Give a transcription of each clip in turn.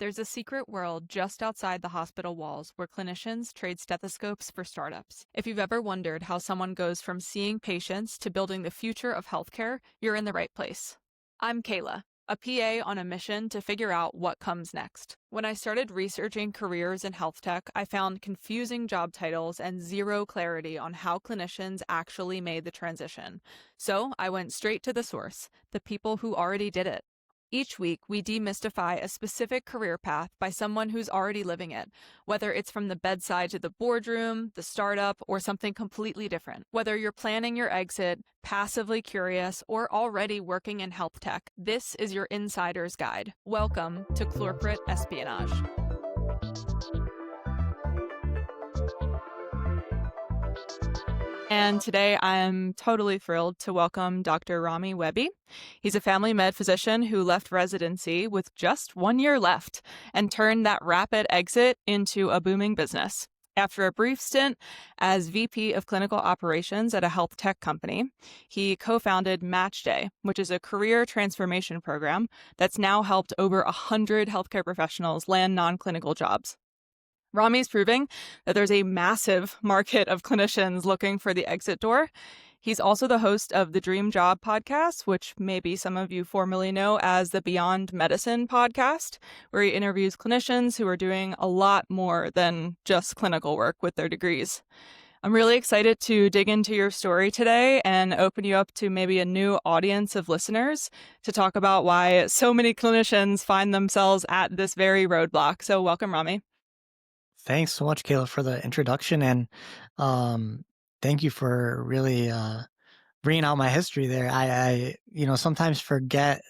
There's a secret world just outside the hospital walls where clinicians trade stethoscopes for startups. If you've ever wondered how someone goes from seeing patients to building the future of healthcare, you're in the right place. I'm Kayla, a PA on a mission to figure out what comes next. When I started researching careers in health tech, I found confusing job titles and zero clarity on how clinicians actually made the transition. So I went straight to the source, the people who already did it. Each week, we demystify a specific career path by someone who's already living it, whether it's from the bedside to the boardroom, the startup, or something completely different. Whether you're planning your exit, passively curious, or already working in health tech, this is your insider's guide. Welcome to Corporate Espionage. And today I'm totally thrilled to welcome Dr. Rami Wehbi. He's a family med physician who left residency with just 1 year left and turned that rapid exit into a booming business. After a brief stint as VP of Clinical Operations at a health tech company, he co-founded MatchDay, which is a career transformation program that's now helped over 100 healthcare professionals land non-clinical jobs. Rami's proving that there's a massive market of clinicians looking for the exit door. He's also the host of the Dream Job podcast, which maybe some of you formerly know as the Beyond Medicine podcast, where he interviews clinicians who are doing a lot more than just clinical work with their degrees. I'm really excited to dig into your story today and open you up to maybe a new audience of listeners to talk about why so many clinicians find themselves at this very roadblock. So welcome, Rami. Thanks so much, Kayla, for the introduction, and thank you for really bringing out my history there. I sometimes forget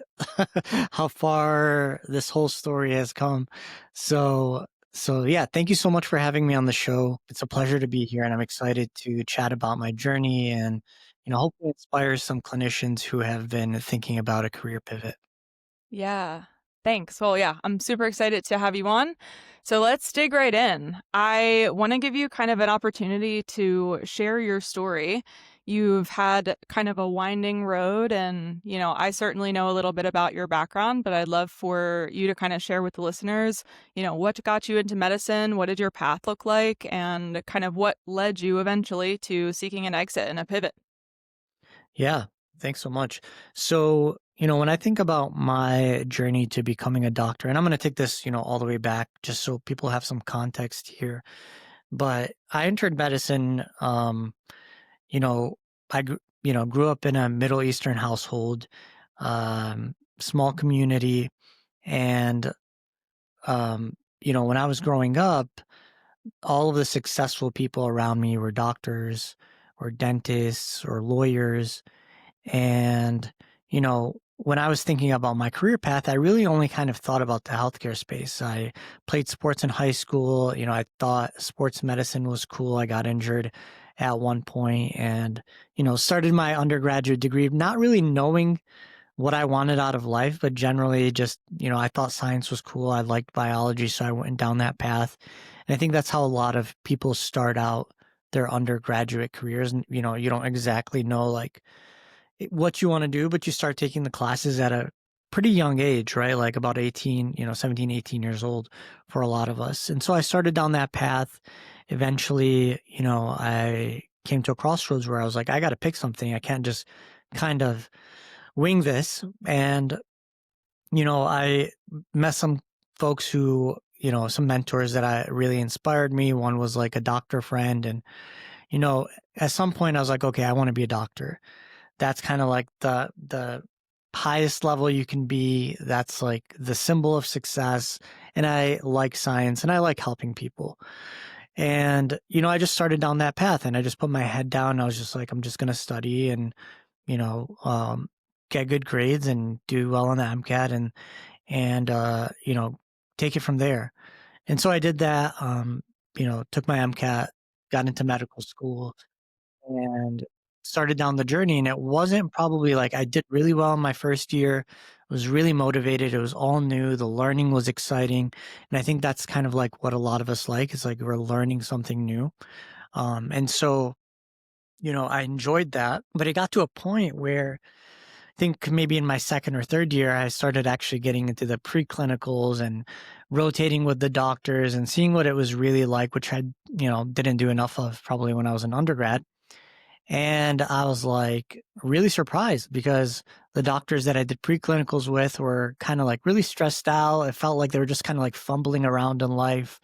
how far this whole story has come. So yeah, thank you so much for having me on the show. It's a pleasure to be here, and I'm excited to chat about my journey and hopefully inspire some clinicians who have been thinking about a career pivot. Yeah, thanks. Well, yeah, I'm super excited to have you on. So let's dig right in. I want to give you kind of an opportunity to share your story. You've had kind of a winding road, and, I certainly know a little bit about your background, but I'd love for you to kind of share with the listeners, what got you into medicine, what did your path look like, and kind of what led you eventually to seeking an exit and a pivot. Yeah, thanks so much. So, when I think about my journey to becoming a doctor, and I'm going to take this, all the way back just so people have some context here. But I entered medicine, you know, grew up in a Middle Eastern household, small community. And, when I was growing up, all of the successful people around me were doctors or dentists or lawyers. And, when I was thinking about my career path, I really only kind of thought about the healthcare space. I played sports in high school. I thought sports medicine was cool. I got injured at one point and, started my undergraduate degree, not really knowing what I wanted out of life, but generally just, I thought science was cool. I liked biology, so I went down that path. And I think that's how a lot of people start out their undergraduate careers. And, you don't exactly know like what you want to do, but you start taking the classes at a pretty young age, right? Like about 18, 17, 18 years old for a lot of us. And so I started down that path. Eventually, I came to a crossroads where I was like, I got to pick something. I can't just kind of wing this. And, I met some folks who, some mentors that I really inspired me. One was like a doctor friend. And, at some point I was like, okay, I want to be a doctor. That's kind of like the highest level you can be. That's like the symbol of success. And I like science and I like helping people. And, I just started down that path and I just put my head down. I was just like, I'm just going to study and, you know, um, get good grades and do well on the MCAT and take it from there. And so I did that, took my MCAT, got into medical school and started down the journey. And it wasn't probably like I did really well in my first year. I was really motivated. It was all new. The learning was exciting. And I think that's kind of like what a lot of us like. It's like we're learning something new. And so, I enjoyed that. But it got to a point where, think maybe in my second or third year, I started actually getting into the preclinicals and rotating with the doctors and seeing what it was really like, which I, didn't do enough of probably when I was an undergrad. And I was like really surprised because the doctors that I did preclinicals with were kind of like really stressed out. It felt like they were just kind of like fumbling around in life.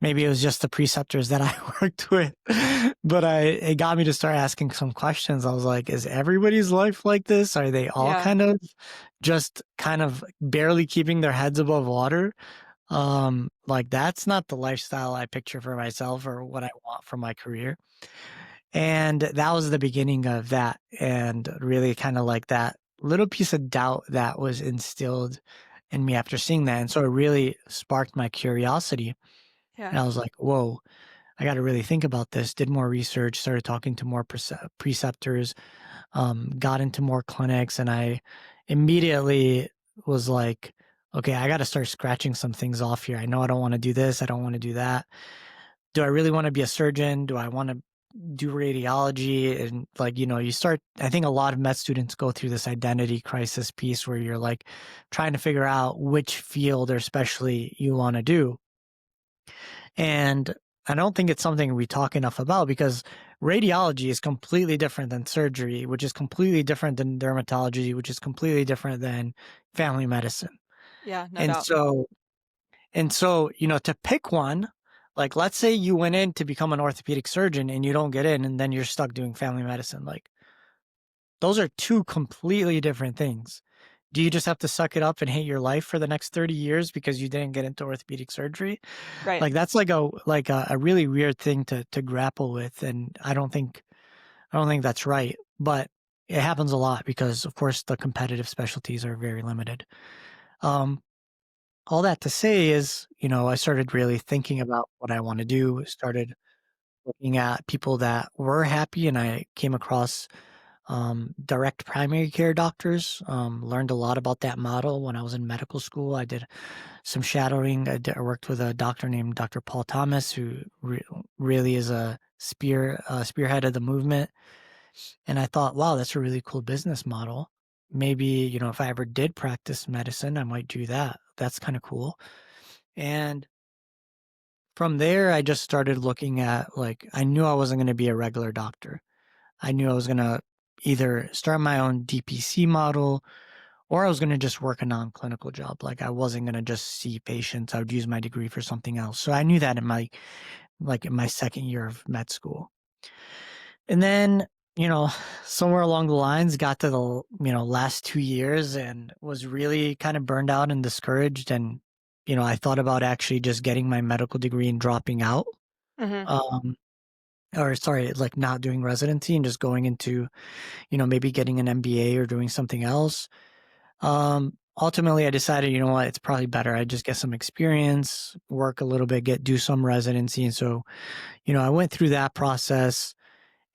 Maybe it was just the preceptors that I worked with, but it got me to start asking some questions. I was like, is everybody's life like this? Are they all Yeah. kind of barely keeping their heads above water? Like that's not the lifestyle I picture for myself or what I want for my career. And that was the beginning of that, and really kind of like that little piece of doubt that was instilled in me after seeing that. And so it really sparked my curiosity. Yeah. And I was like, whoa, I got to really think about this. Did more research, started talking to more preceptors, got into more clinics, and I immediately was like, okay, I got to start scratching some things off here. I know I don't want to do this. I don't want to do that. Do I really want to be a surgeon? Do I want to do radiology? And like, you start, I think a lot of med students go through this identity crisis piece where you're like trying to figure out which field or specialty you want to do. And I don't think it's something we talk enough about because radiology is completely different than surgery, which is completely different than dermatology, which is completely different than family medicine. Yeah, no And doubt. so, to pick one, like let's say you went in to become an orthopedic surgeon and you don't get in and then you're stuck doing family medicine. Like those are two completely different things. Do you just have to suck it up and hate your life for the next 30 years because you didn't get into orthopedic surgery? Right. Like that's like a really weird thing to grapple with, and I don't think that's right, but it happens a lot because of course the competitive specialties are very limited. Um, all that to say is, I started really thinking about what I want to do, started looking at people that were happy, and I came across direct primary care doctors. Learned a lot about that model when I was in medical school. I did some shadowing. I worked with a doctor named Dr. Paul Thomas, who really is a spearhead of the movement. And I thought, wow, that's a really cool business model. Maybe, if I ever did practice medicine, I might do that. That's kind of cool. And from there, I just started looking at like, I knew I wasn't going to be a regular doctor. I knew I was going to either start my own DPC model or I was going to just work a non-clinical job. Like I wasn't going to just see patients. I would use my degree for something else. So I knew that in my second year of med school. And then, somewhere along the lines got to the, last 2 years and was really kind of burned out and discouraged. And, I thought about actually just getting my medical degree and dropping out. Mhm. Um, or sorry, like not doing residency and just going into, maybe getting an MBA or doing something else. Ultimately I decided, you know what, it's probably better. I just get some experience, work a little bit, do some residency. And so, I went through that process.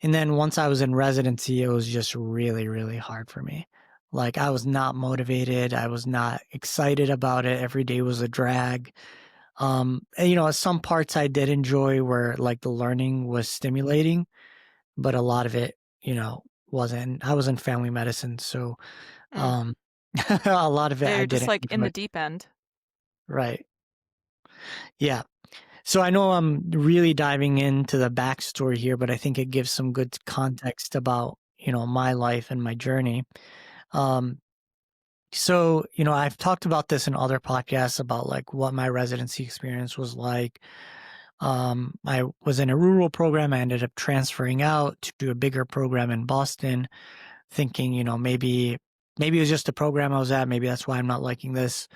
And then once I was in residency, it was just really, really hard for me. Like I was not motivated. I was not excited about it. Every day was a drag. And, some parts I did enjoy where like the learning was stimulating, but a lot of it, wasn't. I was in family medicine, so Mm. um, a lot of it Yeah, I you're just, didn't like, in enjoy. the deep end. Right. Yeah. So I know I'm really diving into the backstory here, but I think it gives some good context about, my life and my journey. Um, so, I've talked about this in other podcasts about like what my residency experience was like. I was in a rural program. I ended up transferring out to do a bigger program in Boston, thinking, maybe it was just the program I was at. Maybe that's why I'm not liking this.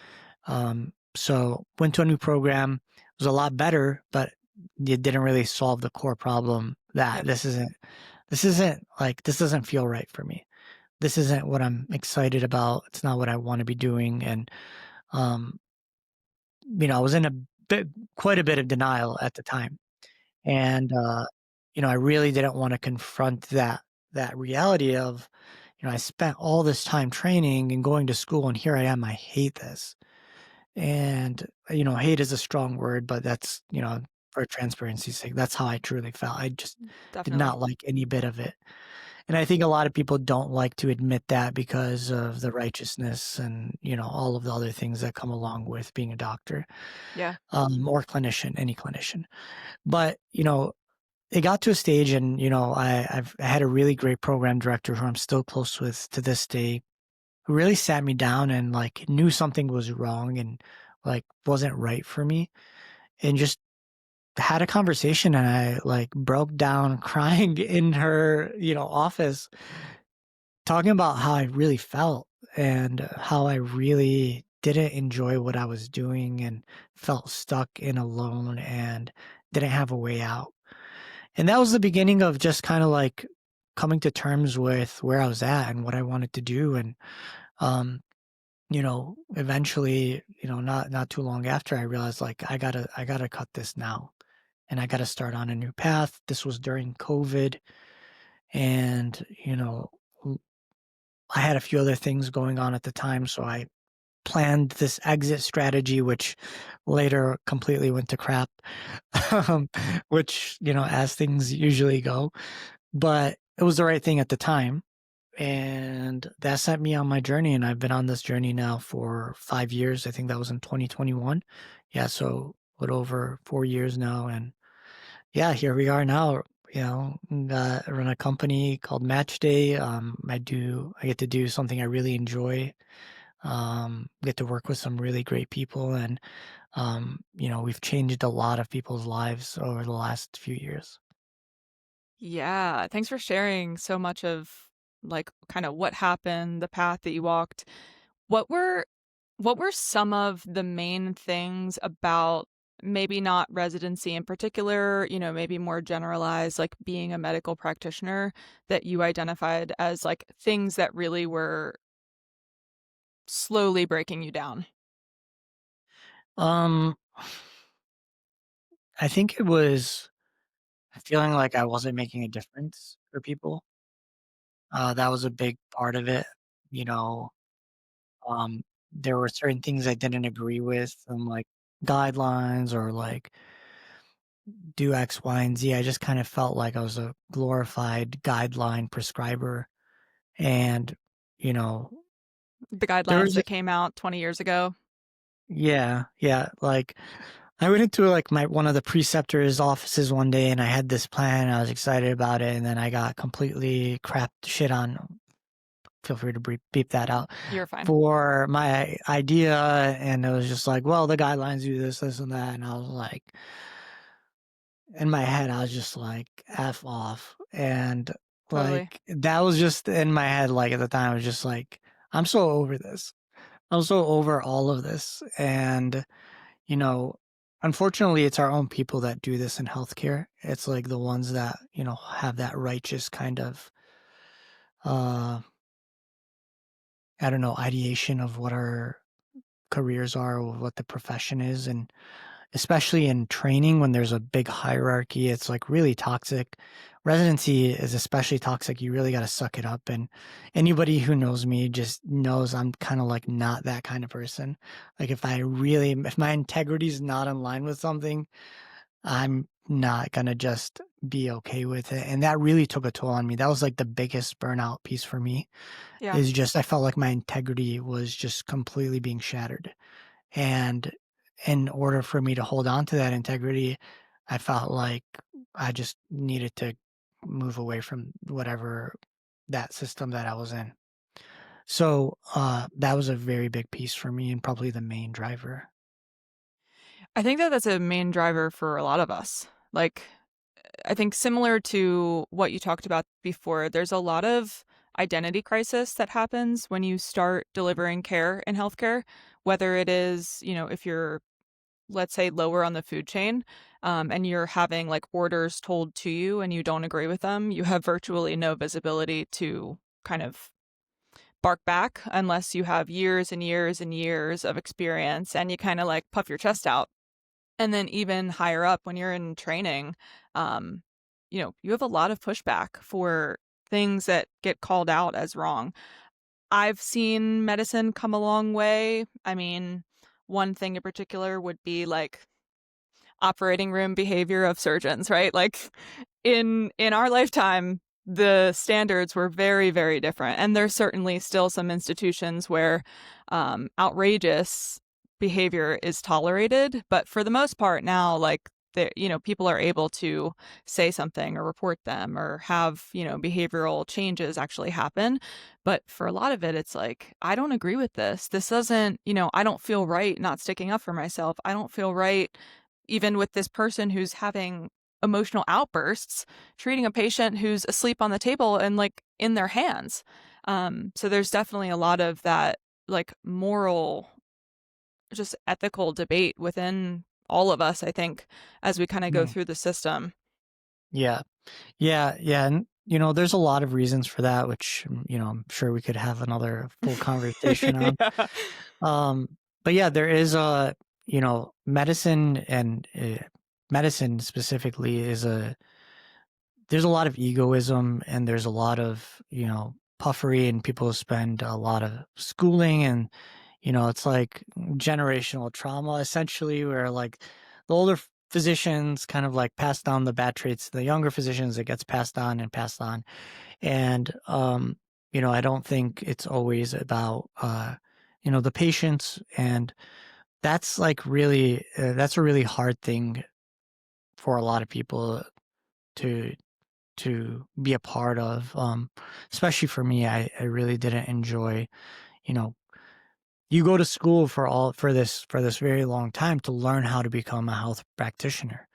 So went to a new program. It was a lot better, but it didn't really solve the core problem that Yep. this doesn't feel right for me. This isn't what I'm excited about. It's not what I want to be doing. And, um, I was in quite a bit of denial at the time. And, I really didn't want to confront that reality of, I spent all this time training and going to school and here I am, I hate this. And, hate is a strong word, but that's, for transparency's sake, that's how I truly felt. I just did Definitely. not like any bit of it. And I think a lot of people don't like to admit that because of the righteousness and, all of the other things that come along with being a doctor, Yeah. or clinician, any clinician. But, it got to a stage and, I had a really great program director who I'm still close with to this day, who really sat me down and like knew something was wrong and like wasn't right for me and just had a conversation, and I like broke down crying in her, office, talking about how I really felt and how I really didn't enjoy what I was doing and felt stuck and alone and didn't have a way out. And that was the beginning of just kind of like coming to terms with where I was at and what I wanted to do. And um, eventually, not too long after, I realized like I gotta cut this now and I gotta start on a new path. This was during COVID, and l- I had a few other things going on at the time, so I planned this exit strategy, which later completely went to crap, um, which, as things usually go. But it was the right thing at the time. And that set me on my journey. And I've been on this journey now for 5 years. I think that was in 2021. Yeah. So a little over 4 years now. And yeah, here we are now. I run a company called MatchDay. I get to do something I really enjoy. Get to work with some really great people, and we've changed a lot of people's lives over the last few years. Yeah. Thanks for sharing so much of like kind of what happened, the path that you walked. What were what were some of the main things about maybe not residency in particular, maybe more generalized, like being a medical practitioner that you identified as like things that really were slowly breaking you down? Um, I think it was feeling like I wasn't making a difference for people. That was a big part of it. You know, um, there were certain things I didn't agree with, like guidelines or like do X, Y, and Z. I just kind of felt like I was a glorified guideline prescriber. And, you know, The there guidelines was, that came out 20 years ago. yeah, yeah. Like I went into like my one of the preceptor's offices one day and I had this plan. I was excited about it. And then I got completely crapped shit on. Feel free to beep that out You're fine. for my idea. And it was just like, well, the guidelines do this, this, and that. And I was like, in my head, I was just like, F off. And Totally. like, that was just in my head. Like at the time, I was just like, I'm so over this. I'm so over all of this. And, you know, unfortunately, it's our own people that do this in healthcare. It's like the ones that, have that righteous kind of, uh, I don't know, ideation of what our careers are or what the profession is. And especially in training when there's a big hierarchy, it's like really toxic. Residency is especially toxic. You really got to suck it up. And anybody who knows me just knows I'm kind of like not that kind of person. Like if my integrity is not in line with something, I'm not gonna just be okay with it. And that really took a toll on me. That was like the biggest burnout piece for me, Yeah. is just I felt like my integrity was just completely being shattered. And in order for me to hold on to that integrity, I felt like I just needed to move away from whatever that system that I was in. So that was a very big piece for me and probably the main driver. I think that that's a main driver for a lot of us. Like, I think similar to what you talked about before, there's a lot of identity crisis that happens when you start delivering care in healthcare, whether it is, if you're, let's say, lower on the food chain, and you're having like orders told to you and you don't agree with them, you have virtually no visibility to kind of bark back unless you have years and years and years of experience and you kind of like puff your chest out. And then even higher up when you're in training, um, you have a lot of pushback for things that get called out as wrong. I've seen medicine come a long way. I mean, one thing in particular would be like operating room behavior of surgeons, right? Like in our lifetime, the standards were very, very different. And there's certainly still some institutions where outrageous behavior is tolerated, but for the most part now, like, people are able to say something or report them or have, behavioral changes actually happen. But for a lot of it, it's like, I don't agree with this. This doesn't, I don't feel right not sticking up for myself. I don't feel right even with this person who's having emotional outbursts, treating a patient who's asleep on the table and like in their hands. So there's definitely a lot of that, like, moral, just ethical debate within all of us, I think, as we kind of go Mm. through the system. Yeah. Yeah. And, there's a lot of reasons for that, which, I'm sure we could have another full conversation on. Yeah. Um, but yeah, there is medicine and medicine specifically there's a lot of egoism and there's a lot of, puffery, and people spend a lot of schooling, and, it's like generational trauma essentially, where like the older physicians kind of like pass down the bad traits to the younger physicians. It gets passed on and passed on. And, I don't think it's always about, the patients. And that's like really, that's a really hard thing for a lot of people to be a part of. Especially for me, I really didn't enjoy, you know, you go to school for this very long time to learn how to become a health practitioner,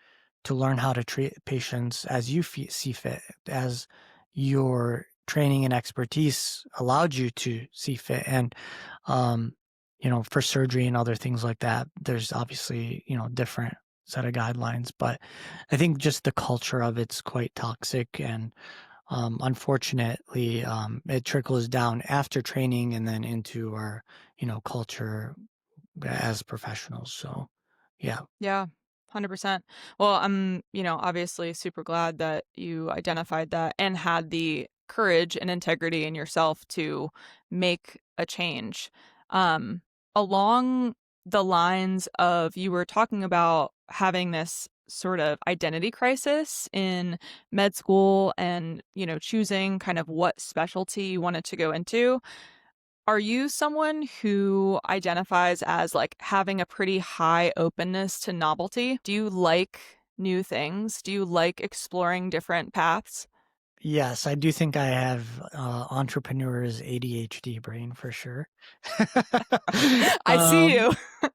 to learn how to treat patients as you see fit, as your training and expertise allowed you to see fit. And, um, for surgery and other things like that, there's obviously, different set of guidelines, but I think just the culture of it's quite toxic. And unfortunately, it trickles down after training and then into our, culture as professionals. So, yeah. Yeah, 100%. Well, I'm, obviously super glad that you identified that and had the courage and integrity in yourself to make a change. Um, Along the lines of, you were talking about having this sort of identity crisis in med school and, choosing kind of what specialty you wanted to go into. Are you someone who identifies as, like, having a pretty high openness to novelty? Do you like new things? Do you like exploring different paths? Yes, I do think I have entrepreneur's ADHD brain for sure. I see um, you.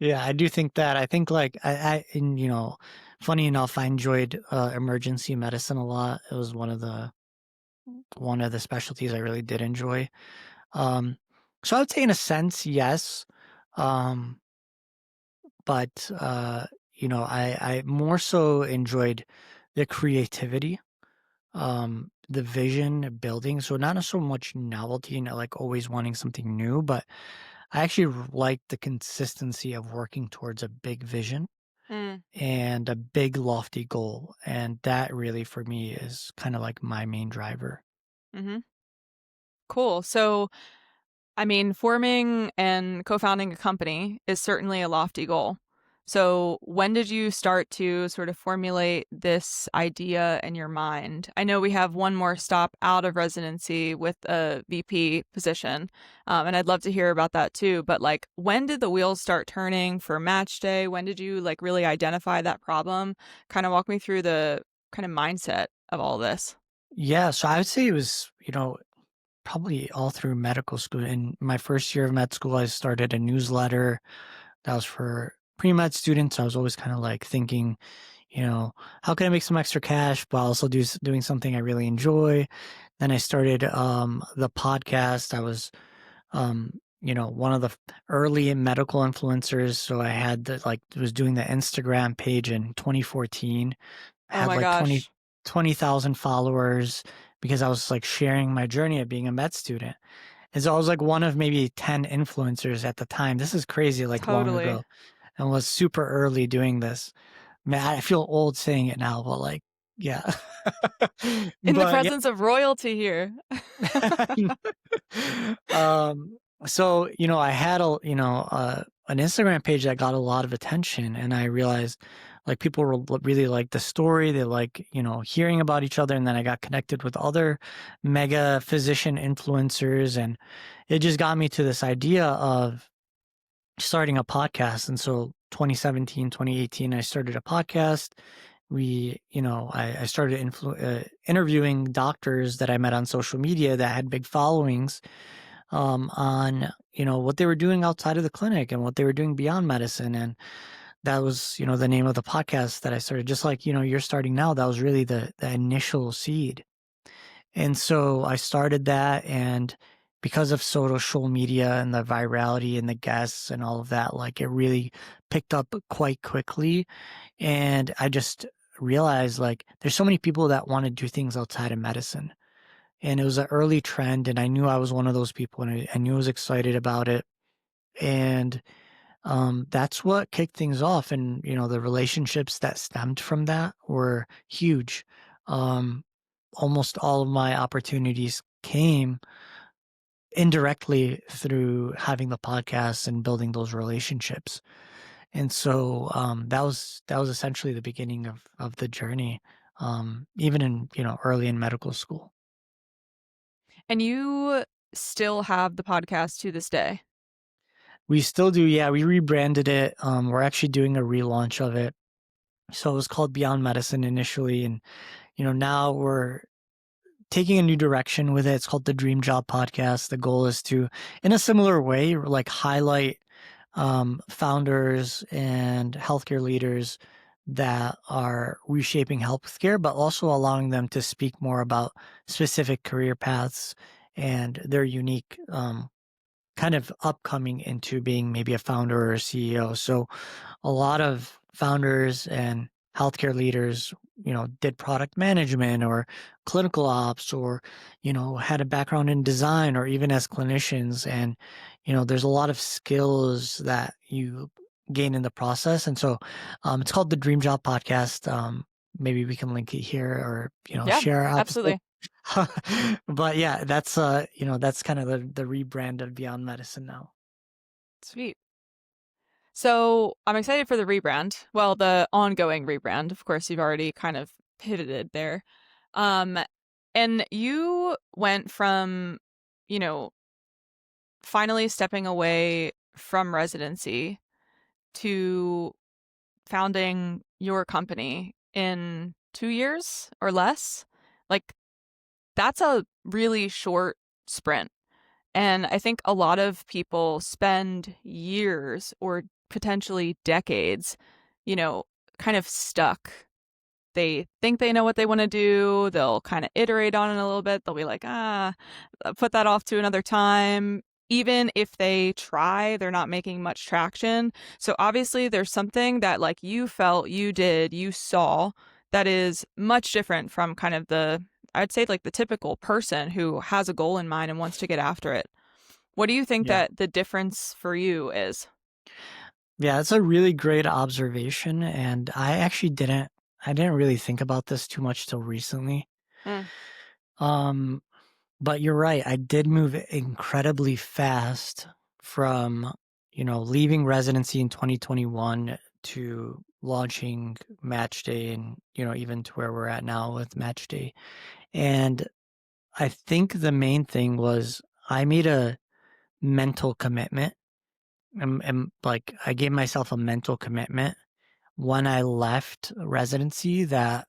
yeah, I do think that. I think like and funny enough, I enjoyed emergency medicine a lot. It was one of the specialties I really did enjoy. Um, so I would say in a sense, yes. Um, but I more so enjoyed the creativity, the vision building. So not so much novelty and like always wanting something new, but I actually like the consistency of working towards a big vision Mm, and a big lofty goal. And that really for me is kind of like my main driver. mhm. Cool. So, I mean, forming and co-founding a company is certainly a lofty goal. So, when did you start to sort of formulate this idea in your mind? I know we have one more stop out of residency with a VP position, and I'd love to hear about that too. But like, when did the wheels start turning for Match Day? When did you like really identify that problem? Kind of walk me through the kind of mindset of all this. Yeah, so I would say it was, probably all through medical school. In my first year of med school, I started a newsletter that was for pre-med students. I was always kind of like thinking, how can I make some extra cash while also doing something I really enjoy? Then I started the podcast. I was one of the early medical influencers. So I had was doing the Instagram page in 2014. I Oh had my like gosh, 20,000 followers because I was like sharing my journey of being a med student. And so I was like one of maybe 10 influencers at the time. This is crazy, like long totally. ago, and was super early doing this. Man, I feel old saying it now, but like, yeah. In the But yeah. presence of royalty here. um, so, I had an Instagram page that got a lot of attention, and I realized like people really like the story. They like, hearing about each other. And then I got connected with other mega physician influencers, and it just got me to this idea of starting a podcast. And so 2017, 2018, I started a podcast. I started interviewing doctors that I met on social media that had big followings, on what they were doing outside of the clinic and what they were doing beyond medicine. And that was, the name of the podcast that I started. Just like, you're starting now. That was really the initial seed. And so I started that, and because of social media and the virality and the guests and all of that, like it really picked up quite quickly. And I just realized like there's so many people that want to do things outside of medicine. And it was an early trend, and I knew I was one of those people, and I knew I was excited about it. And that's what kicked things off. And, the relationships that stemmed from that were huge. Um, Almost all of my opportunities came indirectly through having the podcast and building those relationships. And so that was essentially the beginning of the journey, even in, early in medical school. And you still have the podcast to this day. We still do, yeah. We rebranded it. We're actually doing a relaunch of it. So it was called Beyond Medicine initially, and now we're taking a new direction with it. It's called the Dream Job Podcast. The goal is to, in a similar way, like highlight founders and healthcare leaders that are reshaping healthcare, but also allowing them to speak more about specific career paths and their unique kind of upcoming into being maybe a founder or a CEO. So a lot of founders and healthcare leaders, did product management or clinical ops, or, had a background in design, or even as clinicians. And, there's a lot of skills that you gain in the process. And so it's called the Dream Job Podcast. Maybe we can link it here, or, Yeah, share our episode. absolutely. But yeah, that's kind of the rebrand of Beyond Medicine now. Sweet. So I'm excited for the rebrand. Well, the ongoing rebrand. Of course, you've already kind of pivoted there. Um, and you went from, you know, finally stepping away from residency to founding your company in 2 years or less. Like, that's a really short sprint. And I think a lot of people spend years or potentially decades, you know, kind of stuck. They think they know what they want to do. They'll kind of iterate on it a little bit. They'll be like, put that off to another time. Even if they try, they're not making much traction. So obviously, there's something that like you felt, you did, you saw that is much different from kind of I'd say like the typical person who has a goal in mind and wants to get after it. What do you think Yeah. that the difference for you is? Yeah, it's a really great observation, and I didn't really think about this too much till recently. Mm, Um, but you're right. I did move incredibly fast from, leaving residency in 2021 to launching Match Day, and, even to where we're at now with Match Day. And I think the main thing was I made a mental commitment, and like I gave myself a mental commitment when I left residency that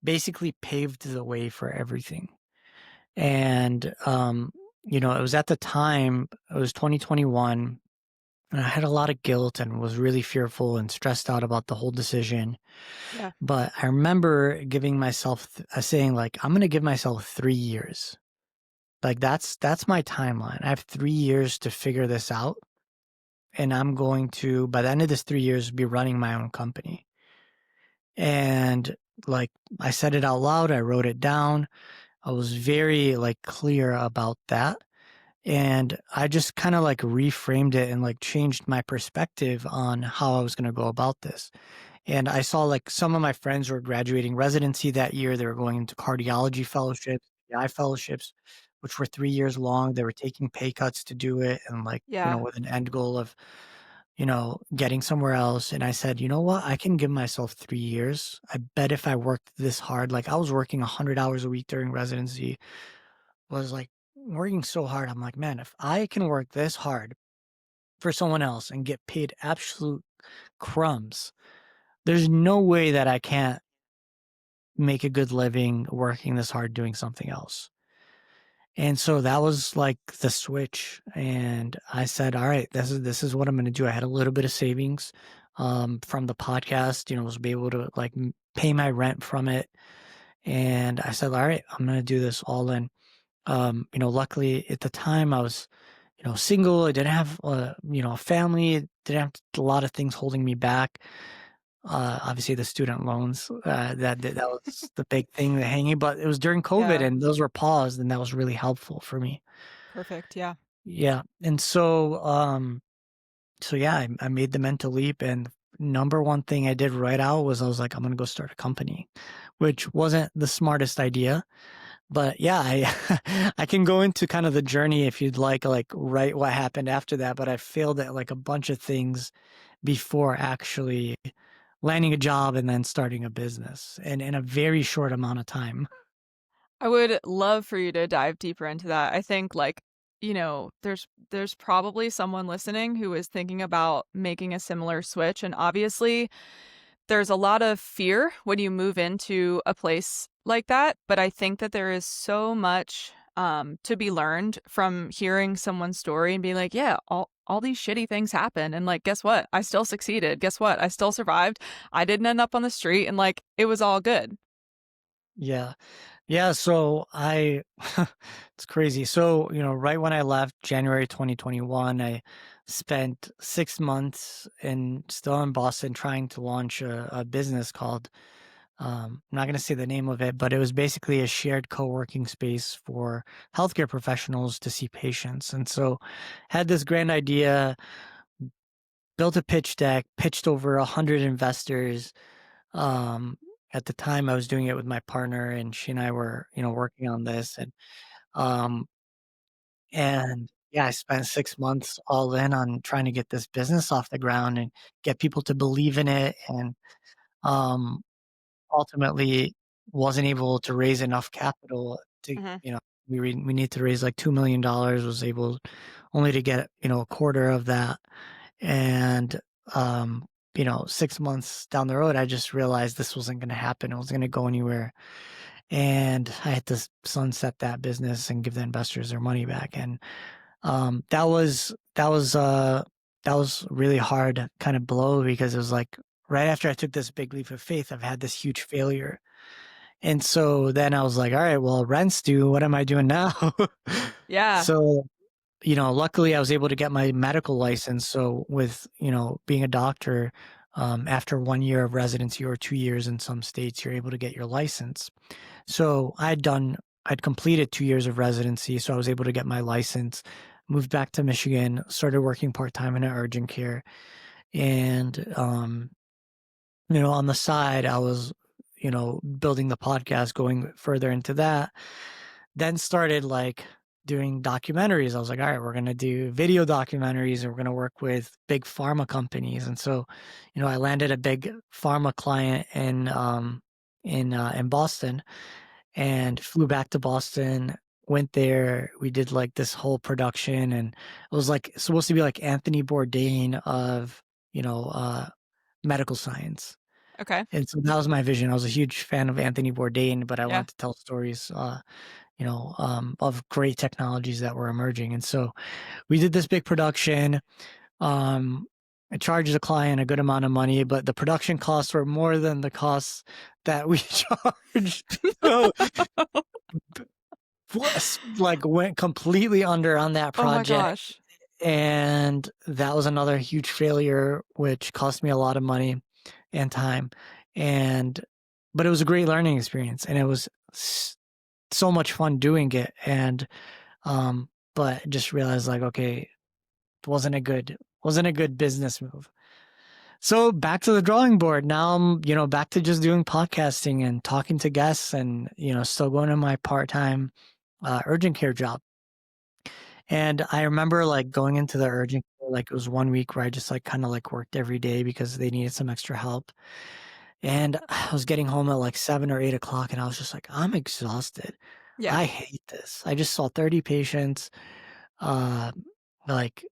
basically paved the way for everything. And, it was at the time, it was 2021, and I had a lot of guilt and was really fearful and stressed out about the whole decision. yeah. But I remember giving myself saying like, I'm going to give myself 3 years. Like that's my timeline. I have 3 years to figure this out. And I'm going to, by the end of this 3 years, be running my own company. And like I said it out loud, I wrote it down. I was very like clear about that. And I just kind of like reframed it and like changed my perspective on how I was going to go about this. And I saw like some of my friends were graduating residency that year. They were going into cardiology fellowships, PI fellowships, which were 3 years long. They were taking pay cuts to do it, and like, Yeah. with an end goal of, getting somewhere else. And I said, you know what? I can give myself 3 years. I bet if I worked this hard, like I was working 100 hours a week during residency, was like working so hard. I'm like, man, if I can work this hard for someone else and get paid absolute crumbs, there's no way that I can't make a good living working this hard doing something else. And so that was like the switch. And I said, all right, this is what I'm going to do. I had a little bit of savings from the podcast, was able to like pay my rent from it. And I said, all right, I'm going to do this all in. Luckily at the time I was, single. I didn't have, a family, didn't have a lot of things holding me back. Obviously the student loans, that was the big thing, the hanging, but it was during COVID Yeah. and those were paused and that was really helpful for me. Perfect. Yeah. Yeah. And so yeah, I made the mental leap and number one thing I did right out was I was like, I'm gonna go start a company, which wasn't the smartest idea. But yeah, I I can go into kind of the journey if you'd like right what happened after that. But I failed at like a bunch of things before actually landing a job and then starting a business and in a very short amount of time. I would love for you to dive deeper into that. I think there's probably someone listening who is thinking about making a similar switch, and obviously there's a lot of fear when you move into a place like that, but I think that there is so much to be learned from hearing someone's story and being like, yeah, all these shitty things happen, and like, guess what? I still succeeded. Guess what? I still survived. I didn't end up on the street, and like, it was all good. Yeah. Yeah, so I it's crazy. So, right when I left January 2021, I spent 6 months still in Boston trying to launch a business called I'm not going to say the name of it, but it was basically a shared co-working space for healthcare professionals to see patients. And so had this grand idea, built a pitch deck, pitched over 100 investors. Um, at the time I was doing it with my partner and she and I were, working on this um, and yeah, I spent 6 months all in on trying to get this business off the ground and get people to believe in it. And um, ultimately wasn't able to raise enough capital to, Mhm. we need to raise like $2 million, was able only to get, a quarter of that. And, 6 months down the road, I just realized this wasn't going to happen. It wasn't going to go anywhere. And I had to sunset that business and give the investors their money back. And, that was really hard kind of blow because it was like right after I took this big leap of faith, I've had this huge failure. And so then I was like, all right, well, rent's due. What am I doing now? Yeah. So, luckily I was able to get my medical license. So with, being a doctor, after 1 year of residency or 2 years in some states, you're able to get your license. So I'd completed 2 years of residency. So I was able to get my license, moved back to Michigan, started working part-time in an urgent care. And, on the side, I was, building the podcast, going further into that. Then started like doing documentaries. I was like, all right, we're going to do video documentaries and we're going to work with big pharma companies. And so, I landed a big pharma client in Boston and flew back to Boston, went there. We did like this whole production and it was like supposed to be like Anthony Bourdain of, you know, uh, medical science. Okay. And so that was my vision. I was a huge fan of Anthony Bourdain, but I Yeah. wanted to tell stories, of great technologies that were emerging. And so we did this big production. Um, I charged the client a good amount of money, but the production costs were more than the costs that we charged. So like went completely under on that Oh my project. gosh. And that was another huge failure, which cost me a lot of money and time. And, but it was a great learning experience and it was so much fun doing it. And, but just realized like, okay, it wasn't a good business move. So back to the drawing board. Now I'm, back to just doing podcasting and talking to guests and, still going to my part-time urgent care job. And I remember like going into the urgent care like, it was 1 week where I just, like, kinda, like, worked every day because they needed some extra help, and I was getting home at, like, 7 or 8 o'clock, and I was just like, "I'm exhausted. Yeah. I hate this. I just saw 30 patients." Uh, like,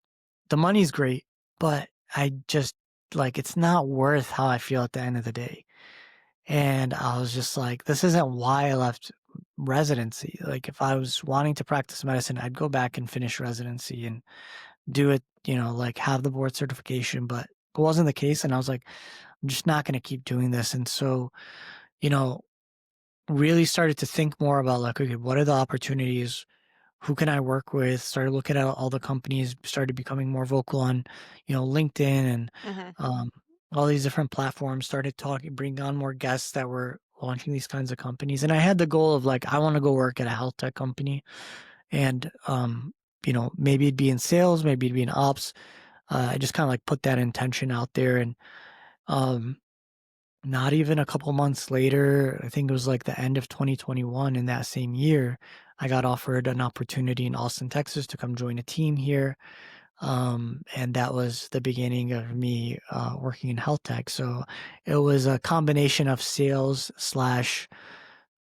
the money's great, but I just like, it's not worth how I feel at the end of the day. And I was just like, this isn't why I left residency. Like, if I was wanting to practice medicine, I'd go back and finish residency and do it, like have the board certification, but it wasn't the case. And I was like, I'm just not going to keep doing this. And so, you know, really started to think more about like, okay, what are the opportunities? Who can I work with? Started looking at all the companies, started becoming more vocal on, LinkedIn and Mhm. um, all these different platforms, started talking, bringing on more guests that were launching these kinds of companies. And I had the goal of like, I want to go work at a health tech company and, maybe it'd be in sales, maybe it'd be in ops. I just kind of like put that intention out there and, um, not even a couple months later, I think it was like the end of 2021 in that same year, I got offered an opportunity in Austin, Texas to come join a team here. And that was the beginning of me working in health tech. So it was a combination of sales slash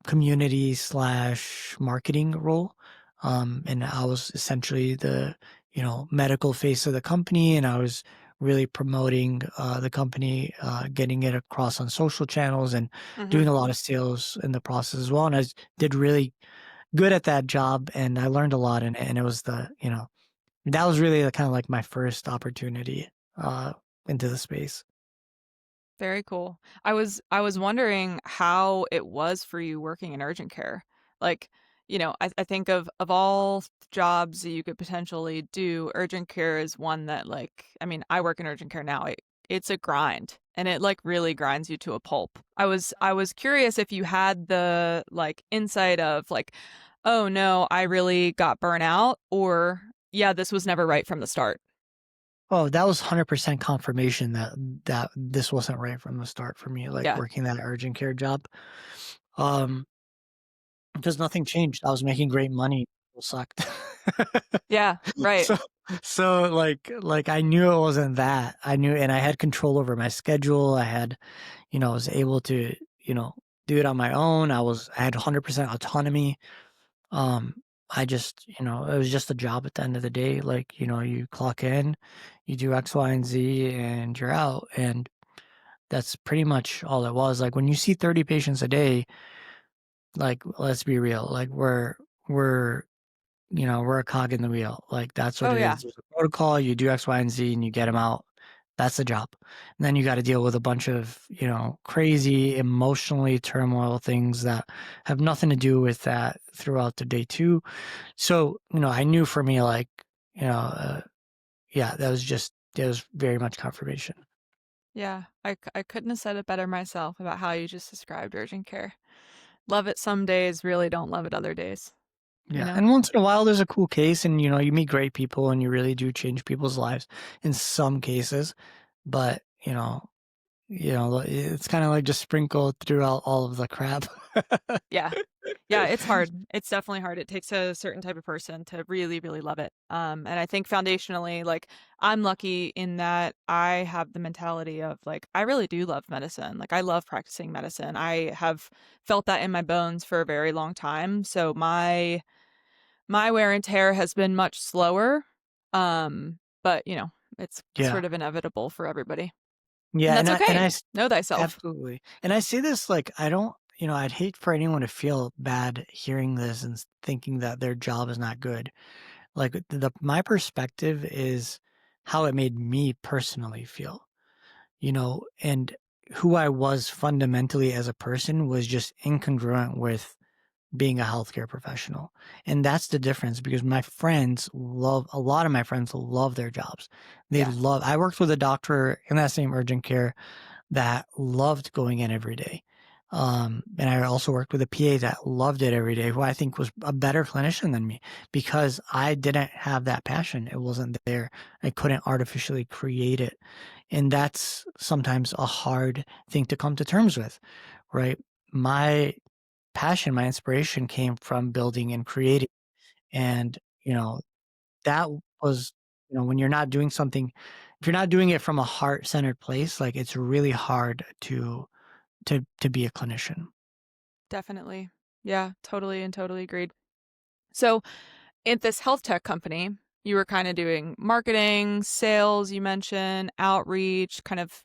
community slash marketing role. And I was essentially the, medical face of the company, and I was really promoting the company, getting it across on social channels and doing Mhm. a lot of sales in the process as well. And did really good at that job, and I learned a lot. And it was that was really kind of like my first opportunity uh, into the space. Very cool. I was wondering how it was for you working in urgent care. Like, I think of all jobs that you could potentially do, urgent care is one that like, I mean, I work in urgent care now. It's a grind and it like really grinds you to a pulp. I was curious if you had the like insight of like, oh no, I really got burnout, or yeah, this was never right from the start. Oh, that was 100% confirmation that this wasn't right from the start for me, like Yeah. working that urgent care job. Um, because nothing changed. I was making great money. It sucked. Yeah, right. So like I knew it wasn't that. I knew, and I had control over my schedule. I was able to, do it on my own. I had 100% autonomy. Um, I just, it was just a job at the end of the day. Like, you clock in, you do X, Y, and Z, and you're out. And that's pretty much all it was. Like when you see 30 patients a day, like let's be real, like we're we're a cog in the wheel. Like that's what Oh it yeah. is. There's a protocol, you do X, Y, and Z, and you get them out. That's the job. And then you got to deal with a bunch of, crazy emotionally turmoil things that have nothing to do with that throughout the day too. So, I knew for me, like, you know, uh, yeah, that was very much confirmation. Yeah, I couldn't have said it better myself about how you just described urgent care. Love it some days, really don't love it other days, you Yeah. know? And once in a while, there's a cool case and, you meet great people and you really do change people's lives in some cases. But, it's kind of like just sprinkled throughout all of the crap. Yeah. Yeah, it's hard. It's definitely hard. It takes a certain type of person to really, really love it. And I think foundationally, like, I'm lucky in that I have the mentality of like, I really do love medicine. Like, I love practicing medicine. I have felt that in my bones for a very long time. So my wear and tear has been much slower. But it's Yeah. sort of inevitable for everybody. And Yeah. that's okay. And Know thyself. absolutely. And I say this like, I don't, I'd hate for anyone to feel bad hearing this and thinking that their job is not good. Like my perspective is how it made me personally feel, and who I was fundamentally as a person was just incongruent with being a healthcare professional. And that's the difference because a lot of my friends love their jobs. Yeah. I worked with a doctor in that same urgent care that loved going in every day. And I also worked with a PA that loved it every day, who I think was a better clinician than me because I didn't have that passion. It wasn't there. I couldn't artificially create it. And that's sometimes a hard thing to come to terms with, right? My passion, my inspiration came from building and creating. And, that was when you're not doing something, if you're not doing it from a heart-centered place, like, it's really hard to be a clinician. Definitely. Yeah, totally and totally agreed. So, at this health tech company, you were kind of doing marketing, sales, you mentioned, outreach, kind of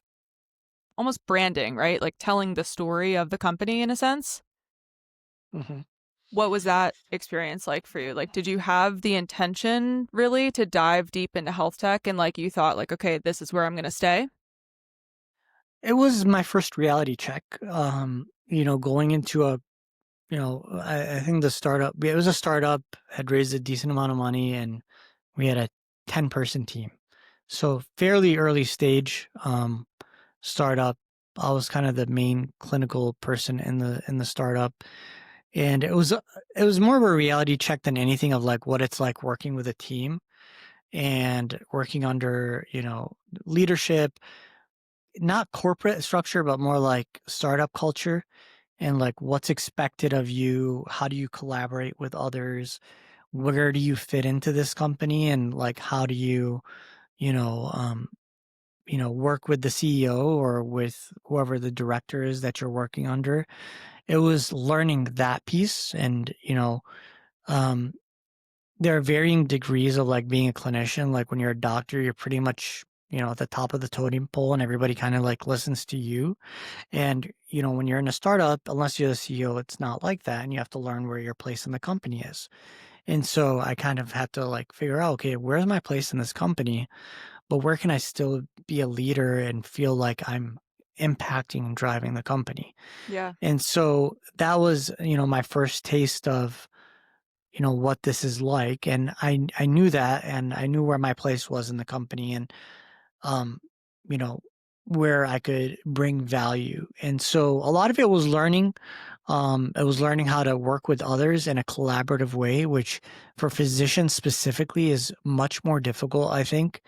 almost branding, right? Like telling the story of the company in a sense. Mhm. What was that experience like for you? Like, did you have the intention really to dive deep into health tech and like you thought like, okay, this is where I'm going to stay? It was my first reality check, going into a I think the startup it was a startup, had raised a decent amount of money, and we had a 10-person team. So fairly early stage, startup. I was kind of the main clinical person in the startup, and it was more of a reality check than anything of like what it's like working with a team and working under, leadership, not corporate structure, but more like startup culture and like what's expected of you. How do you collaborate with others? Where do you fit into this company? And like, how do you know, um, work with the CEO or with whoever the director is that you're working under? It was learning that piece. And, um, there are varying degrees of like being a clinician. Like when you're a doctor, you're pretty much, at the top of the totem pole and everybody kind of like listens to you. And, when you're in a startup, unless you're the CEO, it's not like that. And you have to learn where your place in the company is. And so I kind of had to like figure out, okay, where's my place in this company? But where can I still be a leader and feel like I'm impacting and driving the company? Yeah. And so that was, my first taste of, what this is like. And I knew that and I knew where my place was in the company. And um, you know, where I could bring value. And so a lot of it was learning. It was learning how to work with others in a collaborative way, which for physicians specifically is much more difficult, I think.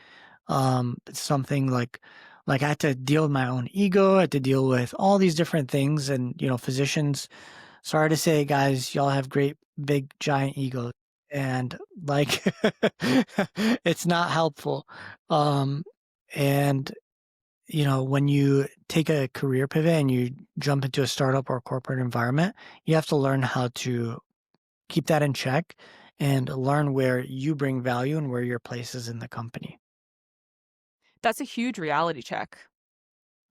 It's something like I had to deal with my own ego, I had to deal with all these different things. And, physicians, sorry to say, guys, y'all have great, big, giant egos. And like, it's not helpful. Um, and, when you take a career pivot and you jump into a startup or corporate environment, you have to learn how to keep that in check and learn where you bring value and where your place is in the company. That's a huge reality check.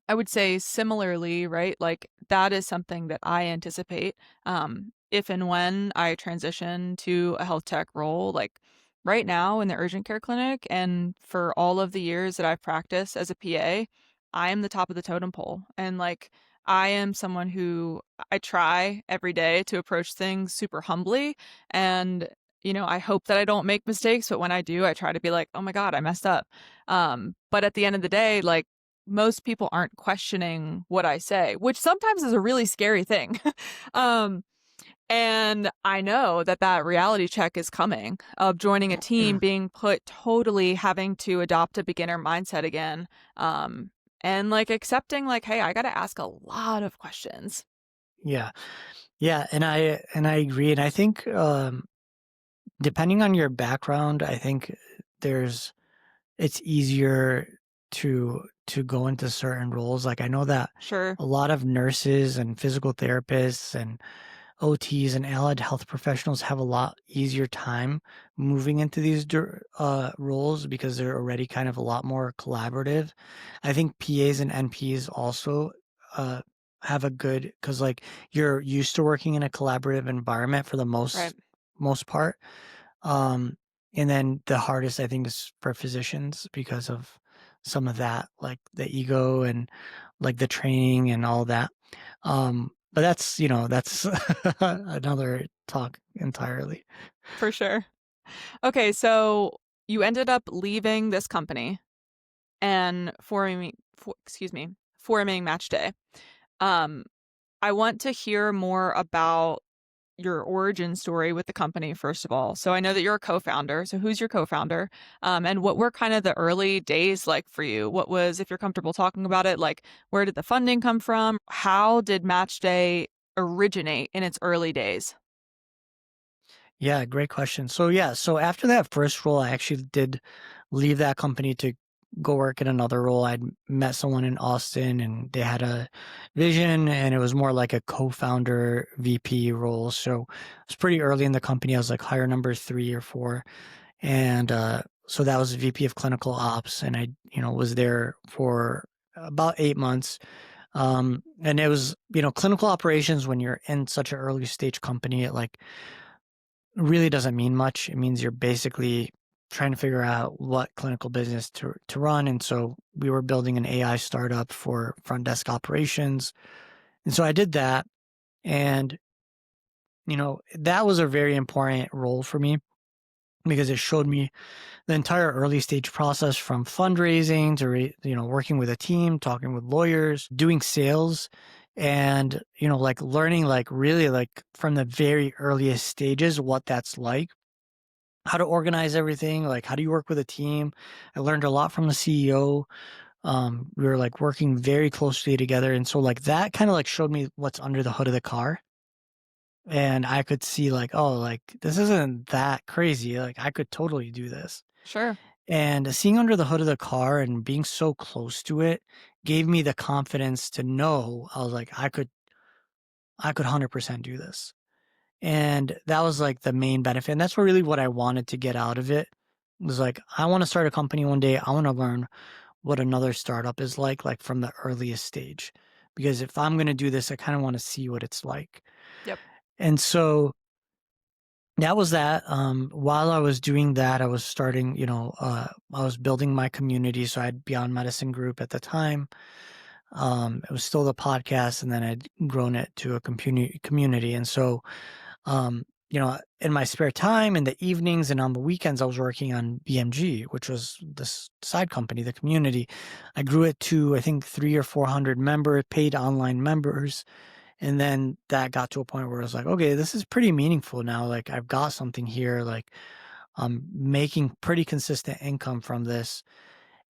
I would say similarly, right? Like that is something that I anticipate if and when I transition to a health tech role, like right now in the urgent care clinic and for all of the years that I've practiced as a PA, I am the top of the totem pole. And like I am someone who I try every day to approach things super humbly and I hope that I don't make mistakes, but when I do, I try to be like, "Oh my God, I messed up." But at the end of the day, like most people aren't questioning what I say, which sometimes is a really scary thing. um, and I know that that reality check is coming of joining a team, being put totally having to adopt a beginner mindset again. And like accepting like, hey, I got to ask a lot of questions. Yeah. Yeah, and I agree. And I think depending on your background, I think there's it's easier to go into certain roles. Like I know that Sure. a lot of nurses and physical therapists and OTs and allied health professionals have a lot easier time moving into these roles because they're already kind of a lot more collaborative. I think PAs and NPs also uh, have a good because like you're used to working in a collaborative environment for the Right. most part. Um, and then the hardest I think is for physicians because of some of that, like the ego and like the training and all that. But that's another talk entirely. For sure. Okay. So you ended up leaving this company and forming Match Day. Um, I want to hear more about your origin story with the company, first of all. So I know that you're a co-founder. So who's your co-founder? And what were kind of the early days like for you? What was, if you're comfortable talking about it, like where did the funding come from? How did Match Day originate in its early days? Yeah, great question. So yeah, so after that first role, I actually did leave that company to go work in another role. I'd met someone in Austin and they had a vision and it was more like a co-founder VP role. So it was pretty early in the company. I was like hire number 3 or 4. And so that was VP of clinical ops. And I, was there for about 8 months. And it was, clinical operations when you're in such an early stage company, it like really doesn't mean much. It means you're basically trying to figure out what clinical business to run. And so we were building an AI startup for front desk operations. And so I did that. And, that was a very important role for me because it showed me the entire early stage process from fundraising to, working with a team, talking with lawyers, doing sales, and, like learning, like really like from the very earliest stages, what that's like, how to organize everything, like how do you work with a team. I learned a lot from the CEO. We were like working very closely together. And so like that kind of like showed me what's under the hood of the car. And I could see like, oh, like this isn't that crazy. Like I could totally do this. Sure. And seeing under the hood of the car and being so close to it gave me the confidence to know I was like, I could 100% do this. And that was like the main benefit. And that's really what I wanted to get out of it. It was like, I want to start a company one day. I want to learn what another startup is like from the earliest stage. Because if I'm going to do this, I kind of want to see what it's like. Yep. And so that was that. While I was doing that, I was starting, I was building my community. So I had Beyond Medicine group at the time. It was still the podcast, and then I'd grown it to a community. And so, in my spare time, in the evenings and on the weekends, I was working on BMG, which was this side company, the community. I grew it to, I think, 300 or 400 paid online members. And then that got to a point where I was like, okay, this is pretty meaningful now. Like I've got something here. Like I'm making pretty consistent income from this.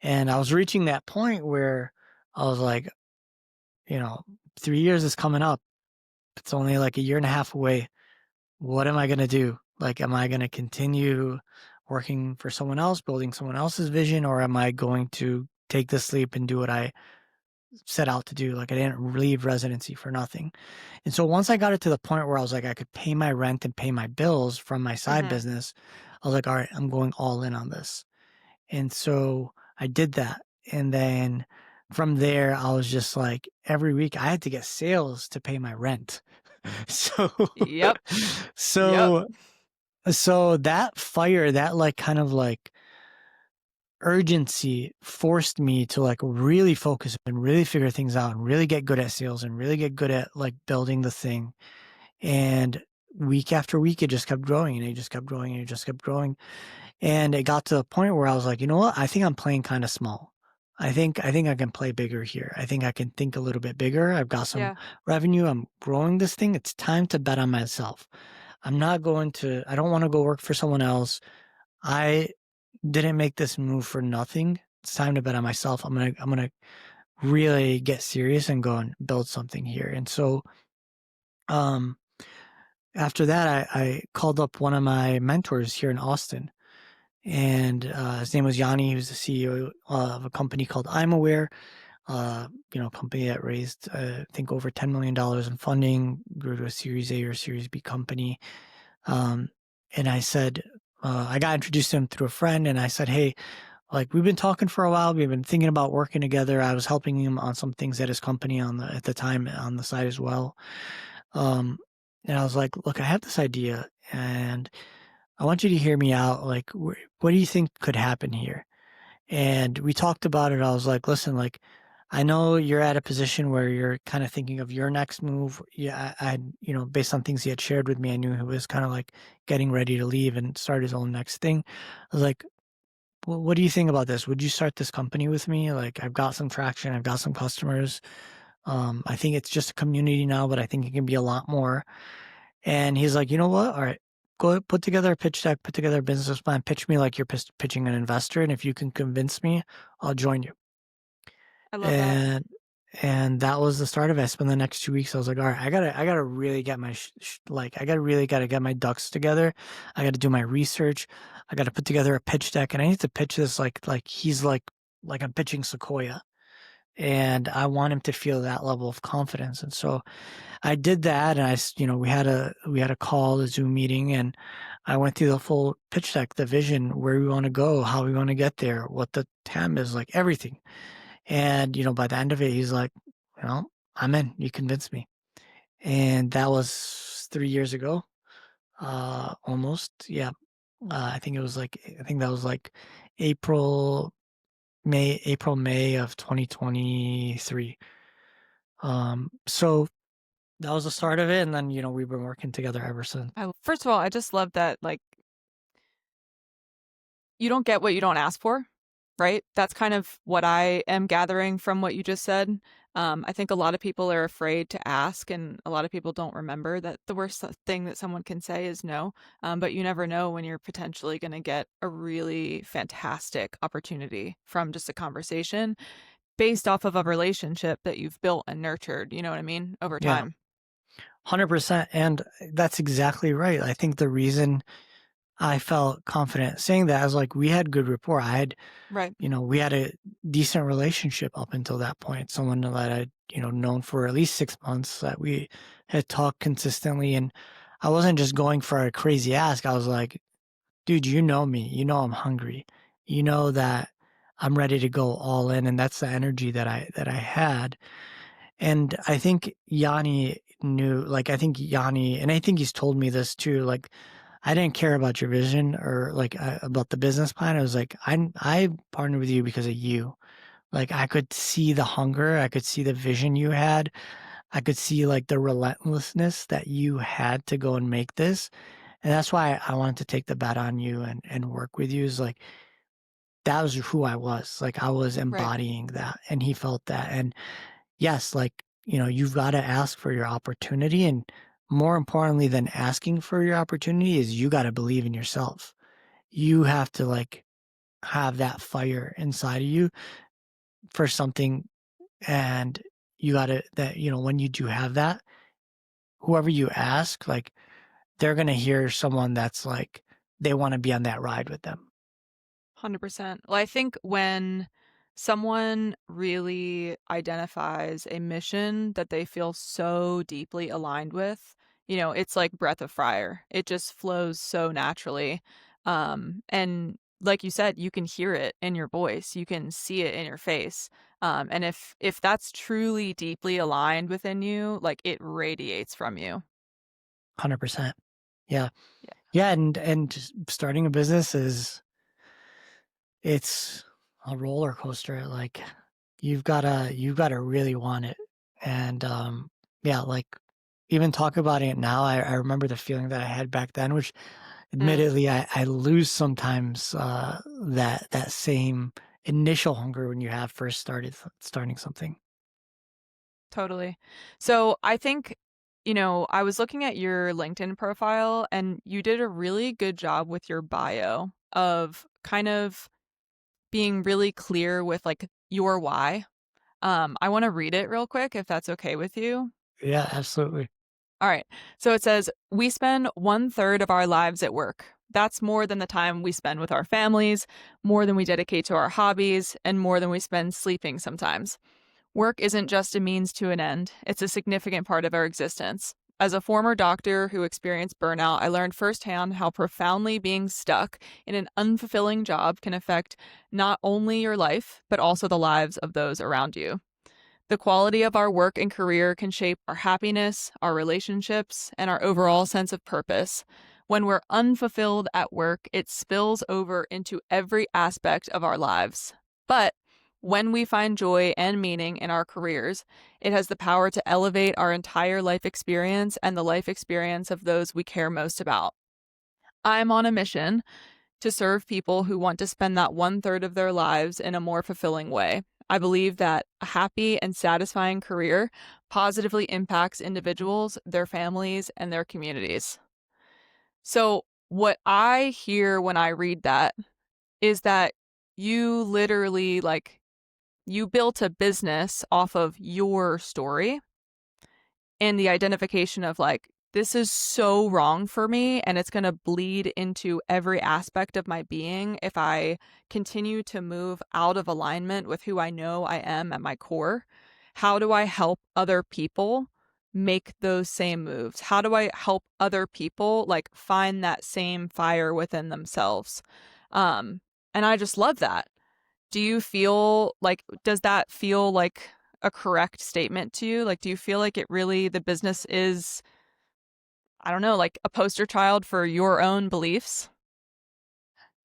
And I was reaching that point where I was like, you know, 3 years is coming up. It's only like a year and a half away. What am I going to do? Like, am I going to continue working for someone else, building someone else's vision, or am I going to take this leap and do what I set out to do? Like, I didn't leave residency for nothing. And so once I got it to the point where I was like, I could pay my rent and pay my bills from my side Mhm. business, I was like, all right, I'm going all in on this. And so I did that. And then from there, I was just like, every week I had to get sales to pay my rent. So, Yep. Yep. so, so that fire, that like kind of like urgency forced me to like really focus and really figure things out and really get good at sales and really get good at like building the thing. And week after week, it just kept growing and it just kept growing and it just kept growing. And it got to the point where I was like, you know what? I think I'm playing kind of small. I think I can play bigger here. I think I can think a little bit bigger. I've got some Yeah. revenue. I'm growing this thing. It's time to bet on myself. I don't want to go work for someone else. I didn't make this move for nothing. It's time to bet on myself. I'm gonna really get serious and go and build something here. And so um after that I called up one of my mentors here in Austin. And his name was Yanni. He was the CEO of a company called I'm Aware, company that raised, I think, over $10 million in funding, grew to a Series A or Series B company. Um, and I said, I got introduced to him through a friend, and I said, hey, like we've been talking for a while. We've been thinking about working together. I was helping him on some things at his company at the time on the side as well. Um, and I was like, look, I have this idea, and I want you to hear me out. Like, what do you think could happen here? And we talked about it. I was like, listen, like, I know you're at a position where you're kind of thinking of your next move. Yeah, based on things he had shared with me, I knew he was kind of like getting ready to leave and start his own next thing. I was like, well, what do you think about this? Would you start this company with me? Like, I've got some traction. I've got some customers. I think it's just a community now, but I think it can be a lot more. And he's like, you know what? All right, go put together a pitch deck, put together a business plan, pitch me like you're pitching an investor. And if you can convince me, I'll join you. I love that. And And that was the start of it. I spent the next 2 weeks. I was like, all right, I gotta really get my like, gotta get my ducks together. I gotta do my research. I gotta put together a pitch deck, and I need to pitch this like he's like I'm pitching Sequoia, and I want him to feel that level of confidence. And so I did that, and we had a call, a Zoom meeting, and I went through the full pitch deck, the vision, where we want to go, how we want to get there, what the TAM is, like everything. And by the end of it, he's like, I'm in. You convinced me. And that was 3 years ago, almost. Yeah. I think that was like April, May of 2023. So that was the start of it. And then, we've been working together ever since. First of all, I just love that, like, you don't get what you don't ask for, right? That's kind of what I am gathering from what you just said. I think a lot of people are afraid to ask, and a lot of people don't remember that the worst thing that someone can say is no. But you never know when you're potentially going to get a really fantastic opportunity from just a conversation based off of a relationship that you've built and nurtured, you know what I mean, over Yeah, time. 100%. And that's exactly right. I think the reason I felt confident saying that is like we had good rapport. Right. We had a decent relationship up until that point. Someone that I'd, known for at least 6 months, that we had talked consistently. And I wasn't just going for a crazy ask. I was like, dude, you know me. You know I'm hungry. You know that I'm ready to go all in. And that's the energy that I had. And I think Yanni knew, like, I think Yanni, and I think he's told me this too, like, I didn't care about your vision or like about the business plan. I was like, I partnered with you because of you. Like, I could see the hunger, I could see the vision you had, I could see like the relentlessness that you had to go and make this. And that's why I wanted to take the bet on you and work with you. Is like that was who I was. Like I was Right. embodying that, and he felt that. And yes, like, you've got to ask for your opportunity. And more importantly than asking for your opportunity is you got to believe in yourself. You have to like have that fire inside of you for something. And you got to, that, when you do have that, whoever you ask, like they're going to hear someone that's like, they want to be on that ride with them. 100%. Well, I think when someone really identifies a mission that they feel so deeply aligned with, it's like breath of fire. It just flows so naturally. And like you said, you can hear it in your voice, you can see it in your face. And if that's truly deeply aligned within you, like it radiates from you. 100%. Yeah. Yeah. Yeah. And just starting a business it's a roller coaster. Like you've gotta really want it. And yeah, like even talk about it now, I remember the feeling that I had back then, which Mm. admittedly I lose sometimes, that same initial hunger when you have first starting something. Totally. So I think, I was looking at your LinkedIn profile and you did a really good job with your bio of kind of being really clear with like your why. I want to read it real quick if that's okay with you. Yeah, absolutely. All right. So it says, we spend 1/3 of our lives at work. That's more than the time we spend with our families, more than we dedicate to our hobbies, and more than we spend sleeping sometimes. Work isn't just a means to an end, it's a significant part of our existence. As a former doctor who experienced burnout, I learned firsthand how profoundly being stuck in an unfulfilling job can affect not only your life, but also the lives of those around you. The quality of our work and career can shape our happiness, our relationships, and our overall sense of purpose. When we're unfulfilled at work, it spills over into every aspect of our lives. But when we find joy and meaning in our careers, it has the power to elevate our entire life experience and the life experience of those we care most about. I'm on a mission to serve people who want to spend that 1/3 of their lives in a more fulfilling way. I believe that a happy and satisfying career positively impacts individuals, their families, and their communities. So, what I hear when I read that is that you literally like you built a business off of your story and the identification of like, this is so wrong for me and it's going to bleed into every aspect of my being if I continue to move out of alignment with who I know I am at my core. How do I help other people make those same moves? How do I help other people like find that same fire within themselves? Um, and I just love that. Do you feel like, does that feel like a correct statement to you? Like, do you feel like it really, the business is, I don't know, like a poster child for your own beliefs?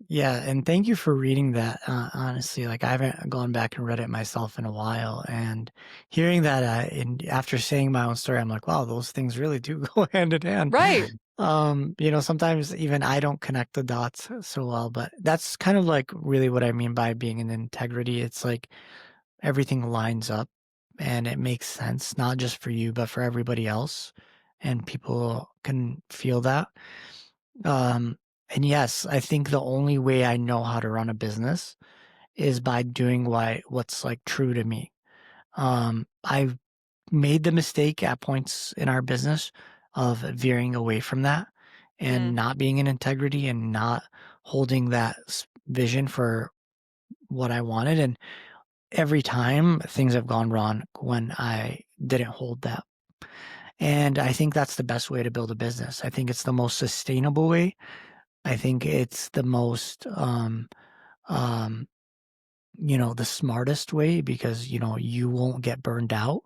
Yeah, and thank you for reading that. Honestly, like I haven't gone back and read it myself in a while, and hearing that, and after saying my own story, I'm like, wow, those things really do go hand in hand. Right. Sometimes even I don't connect the dots so well, but that's kind of like really what I mean by being in integrity. It's like everything lines up and it makes sense, not just for you, but for everybody else, and people can feel that. Um, and yes, I think the only way I know how to run a business is by doing what's like true to me. I've made the mistake at points in our business of veering away from that and Mm, not being in integrity and not holding that vision for what I wanted. And every time things have gone wrong when I didn't hold that. And I think that's the best way to build a business. I think it's the most sustainable way. I think it's the most, um, the smartest way because, you won't get burned out.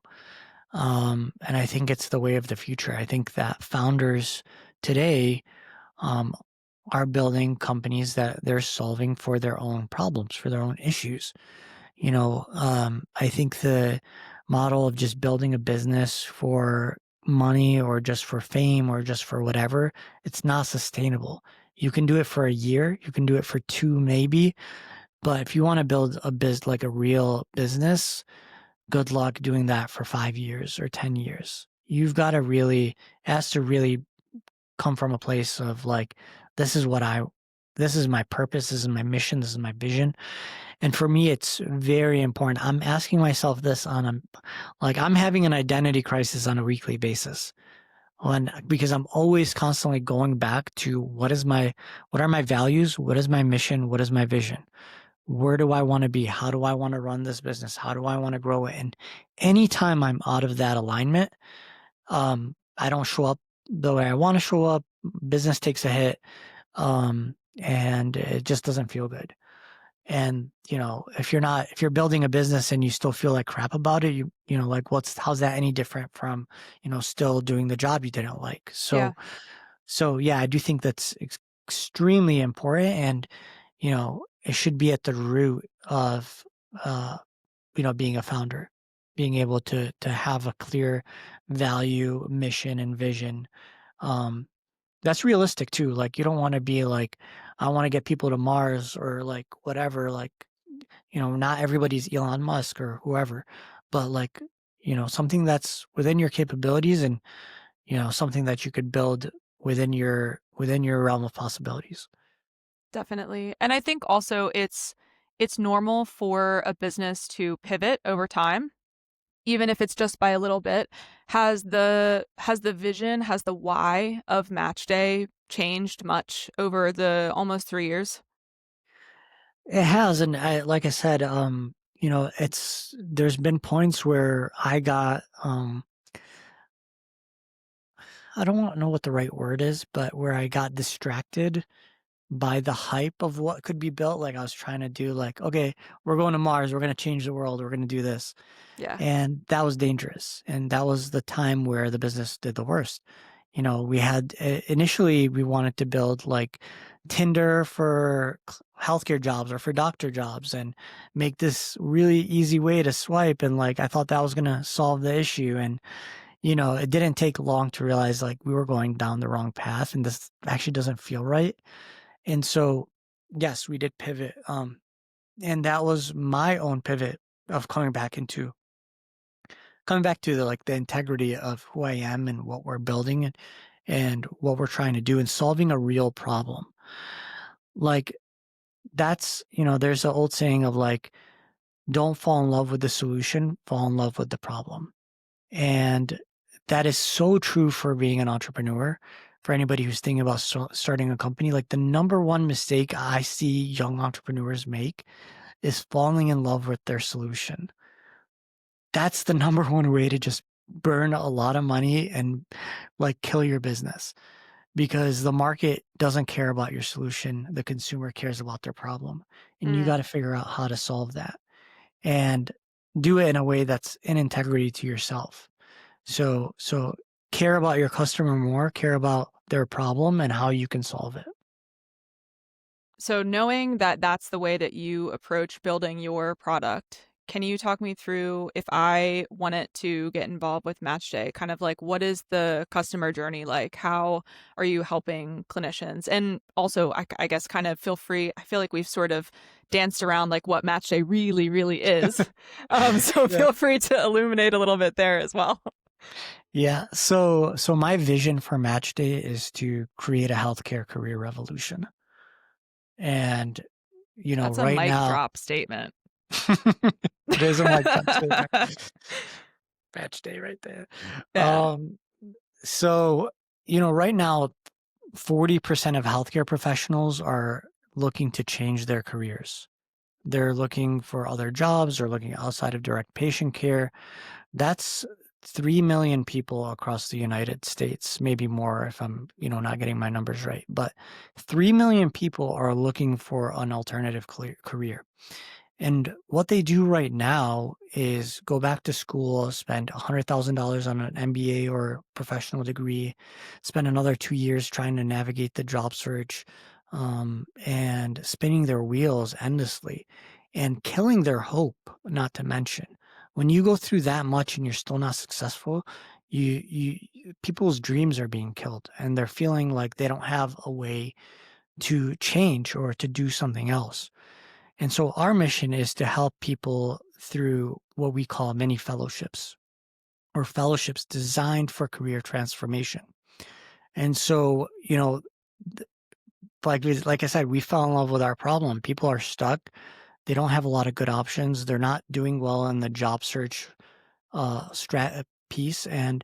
And I think it's the way of the future. I think that founders today, um, are building companies that they're solving for their own problems, for their own issues. I think the model of just building a business for money or just for fame or just for whatever, it's not sustainable. You can do it for a year, you can do it for two, maybe. But if you want to build like a real business, good luck doing that for 5 years or 10 years. It has to really come from a place of like, this is what I, this is my purpose, this is my mission, this is my vision. And for me, it's very important. I'm asking myself this like I'm having an identity crisis on a weekly basis. Because I'm always constantly going back to what are my values? What is my mission? What is my vision? Where do I want to be? How do I want to run this business? How do I want to grow it? And anytime I'm out of that alignment, I don't show up the way I want to show up. Business takes a hit. And it just doesn't feel good. And, if you're building a business and you still feel like crap about it, like how's that any different from, still doing the job you didn't like? yeah, So yeah, I do think that's extremely important. And, it should be at the root of, uh, being a founder, being able to have a clear value, mission, and vision. Um, that's realistic too. Like you don't want to be like, I want to get people to Mars or like whatever. Like, not everybody's Elon Musk or whoever, but like, something that's within your capabilities and, something that you could build within your realm of possibilities. definitely. And I think also it's normal for a business to pivot over time, even if it's just by a little bit. Has the vision, has the why of Match Day changed much over the almost 3 years? It has. And like I said, there's been points where I don't know what the right word is, but where I got distracted by the hype of what could be built. Like I was trying to do like, okay, we're going to Mars, we're going to change the world, we're going to do this. Yeah. And that was dangerous. And that was the time where the business did the worst. We had initially we wanted to build like Tinder for healthcare jobs or for doctor jobs and make this really easy way to swipe. And like, I thought that was going to solve the issue. And, it didn't take long to realize like we were going down the wrong path and this actually doesn't feel right. And so, yes, we did pivot. And that was my own pivot of coming back to the integrity of who I am and what we're building and what we're trying to do and solving a real problem. Like there's an old saying of like Don't fall in love with the solution, fall in love with the problem. And that is so true for being an entrepreneur. For anybody who's thinking about starting a company, like the number one mistake I see young entrepreneurs make is falling in love with their solution. That's the number one way to just burn a lot of money and like kill your business, because the market doesn't care about your solution. The consumer cares about their problem. And you Mm. got to figure out how to solve that and do it in a way that's in integrity to yourself. So care about your customer more, care about their problem and how you can solve it. So, knowing that that's the way that you approach building your product, can you talk me through if I wanted to get involved with MatchDay? Kind of like, what is the customer journey like? How are you helping clinicians? And also, I guess, kind of feel free. I feel like we've sort of danced around like what MatchDay really, really is. So, Yeah. feel free to illuminate a little bit there as well. Yeah. So my vision for Match Day is to create a healthcare career revolution. And That's a right mic now drop statement. it is a mic drop statement. Match Day right there. Yeah. Um so right now 40% of healthcare professionals are looking to change their careers. They're looking for other jobs or looking outside of direct patient care. That's 3 million people across the United States, maybe more if I'm, not getting my numbers right. But 3 million people are looking for an alternative career. And what they do right now is go back to school, spend $100,000 on an MBA or professional degree, spend another 2 years trying to navigate the job search, and spinning their wheels endlessly and killing their hope, not to mention. When you go through that much and you're still not successful, people's dreams are being killed and they're feeling like they don't have a way to change or to do something else. And so our mission is to help people through what we call mini fellowships or fellowships designed for career transformation. And so, th- like I said, we fell in love with our problem. People are stuck. They don't have a lot of good options. They're not doing well in the job search piece. And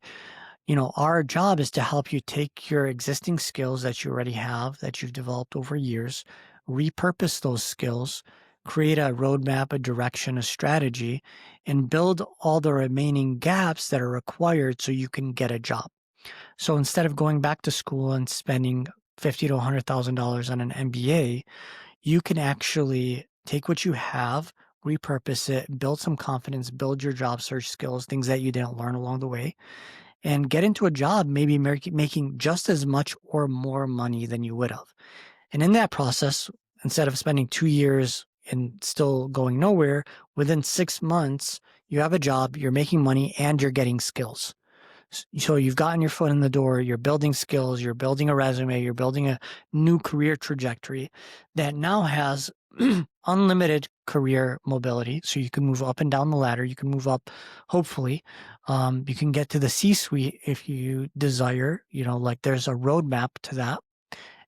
our job is to help you take your existing skills that you already have, that you've developed over years, repurpose those skills, create a roadmap, a direction, a strategy, and build all the remaining gaps that are required so you can get a job. So instead of going back to school and spending $50 to $100,000 on an MBA, you can actually take what you have, repurpose it, build some confidence, build your job search skills, things that you didn't learn along the way, and get into a job maybe making just as much or more money than you would have. And in that process, instead of spending 2 years and still going nowhere, within 6 months, you have a job, you're making money, and you're getting skills. So you've gotten your foot in the door, you're building skills, you're building a resume, you're building a new career trajectory that now has unlimited career mobility. So you can move up and down the ladder. You can move up, hopefully. You can get to the C-suite if you desire. Like there's a roadmap to that.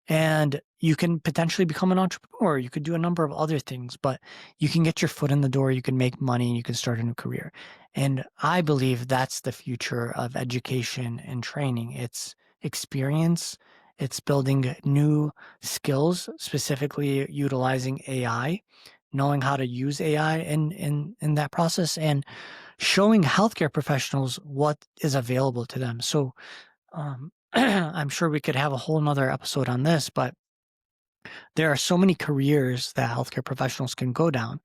And you can potentially become an entrepreneur. You could do a number of other things, but you can get your foot in the door. You can make money and you can start a new career. And I believe that's the future of education and training. It's experience. It's building new skills, specifically utilizing AI, knowing how to use AI in that process, and showing healthcare professionals what is available to them. So I'm sure we could have a whole nother episode on this, but there are so many careers that healthcare professionals can go down.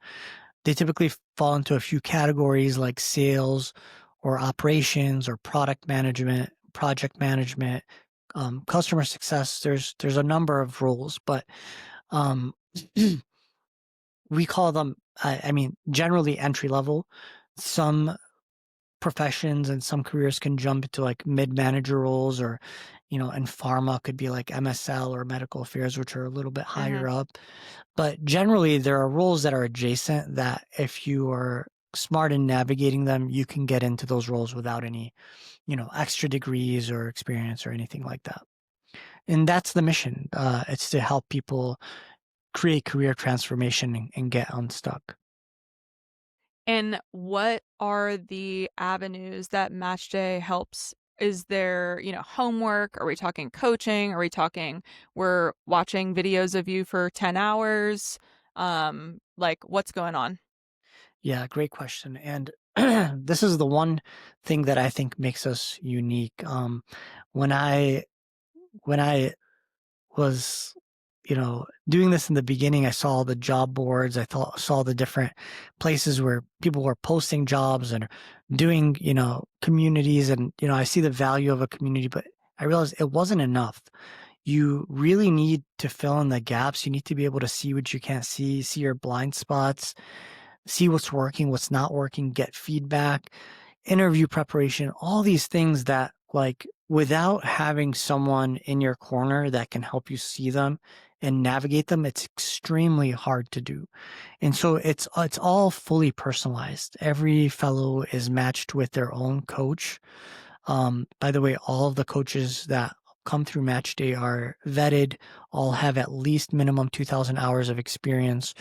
They typically fall into a few categories like sales or operations or product management, project management, customer success. There's a number of roles, but um, we call them, I mean, generally entry level. Some professions and some careers can jump into like mid-manager roles, or in pharma could be like MSL or medical affairs, which are a little bit Hmm. higher up. But generally there are roles that are adjacent that if you are smart in navigating them, you can get into those roles without any extra degrees or experience or anything like that. And that's the mission. It's to help people create career transformation and get unstuck. And what are the avenues that MatchDay helps? Is there, homework? Are we talking coaching? Are we talking we're watching videos of you for 10 hours? Like what's going on? Yeah, great question. And this is the one thing that I think makes us unique. When I when I was, doing this in the beginning, I saw the job boards. Saw the different places where people were posting jobs and doing, communities, and I see the value of a community, but I realized it wasn't enough. You really need to fill in the gaps. You need to be able to see what you can't see your blind spots, see what's working, what's not working, get feedback, interview preparation, all these things that, like, without having someone in your corner that can help you see them and navigate them, it's extremely hard to do. And so it's all fully personalized. Every fellow is matched with their own coach. By the way, all of the coaches that come through Match Day are vetted, all have at least minimum 2,000 hours of experience,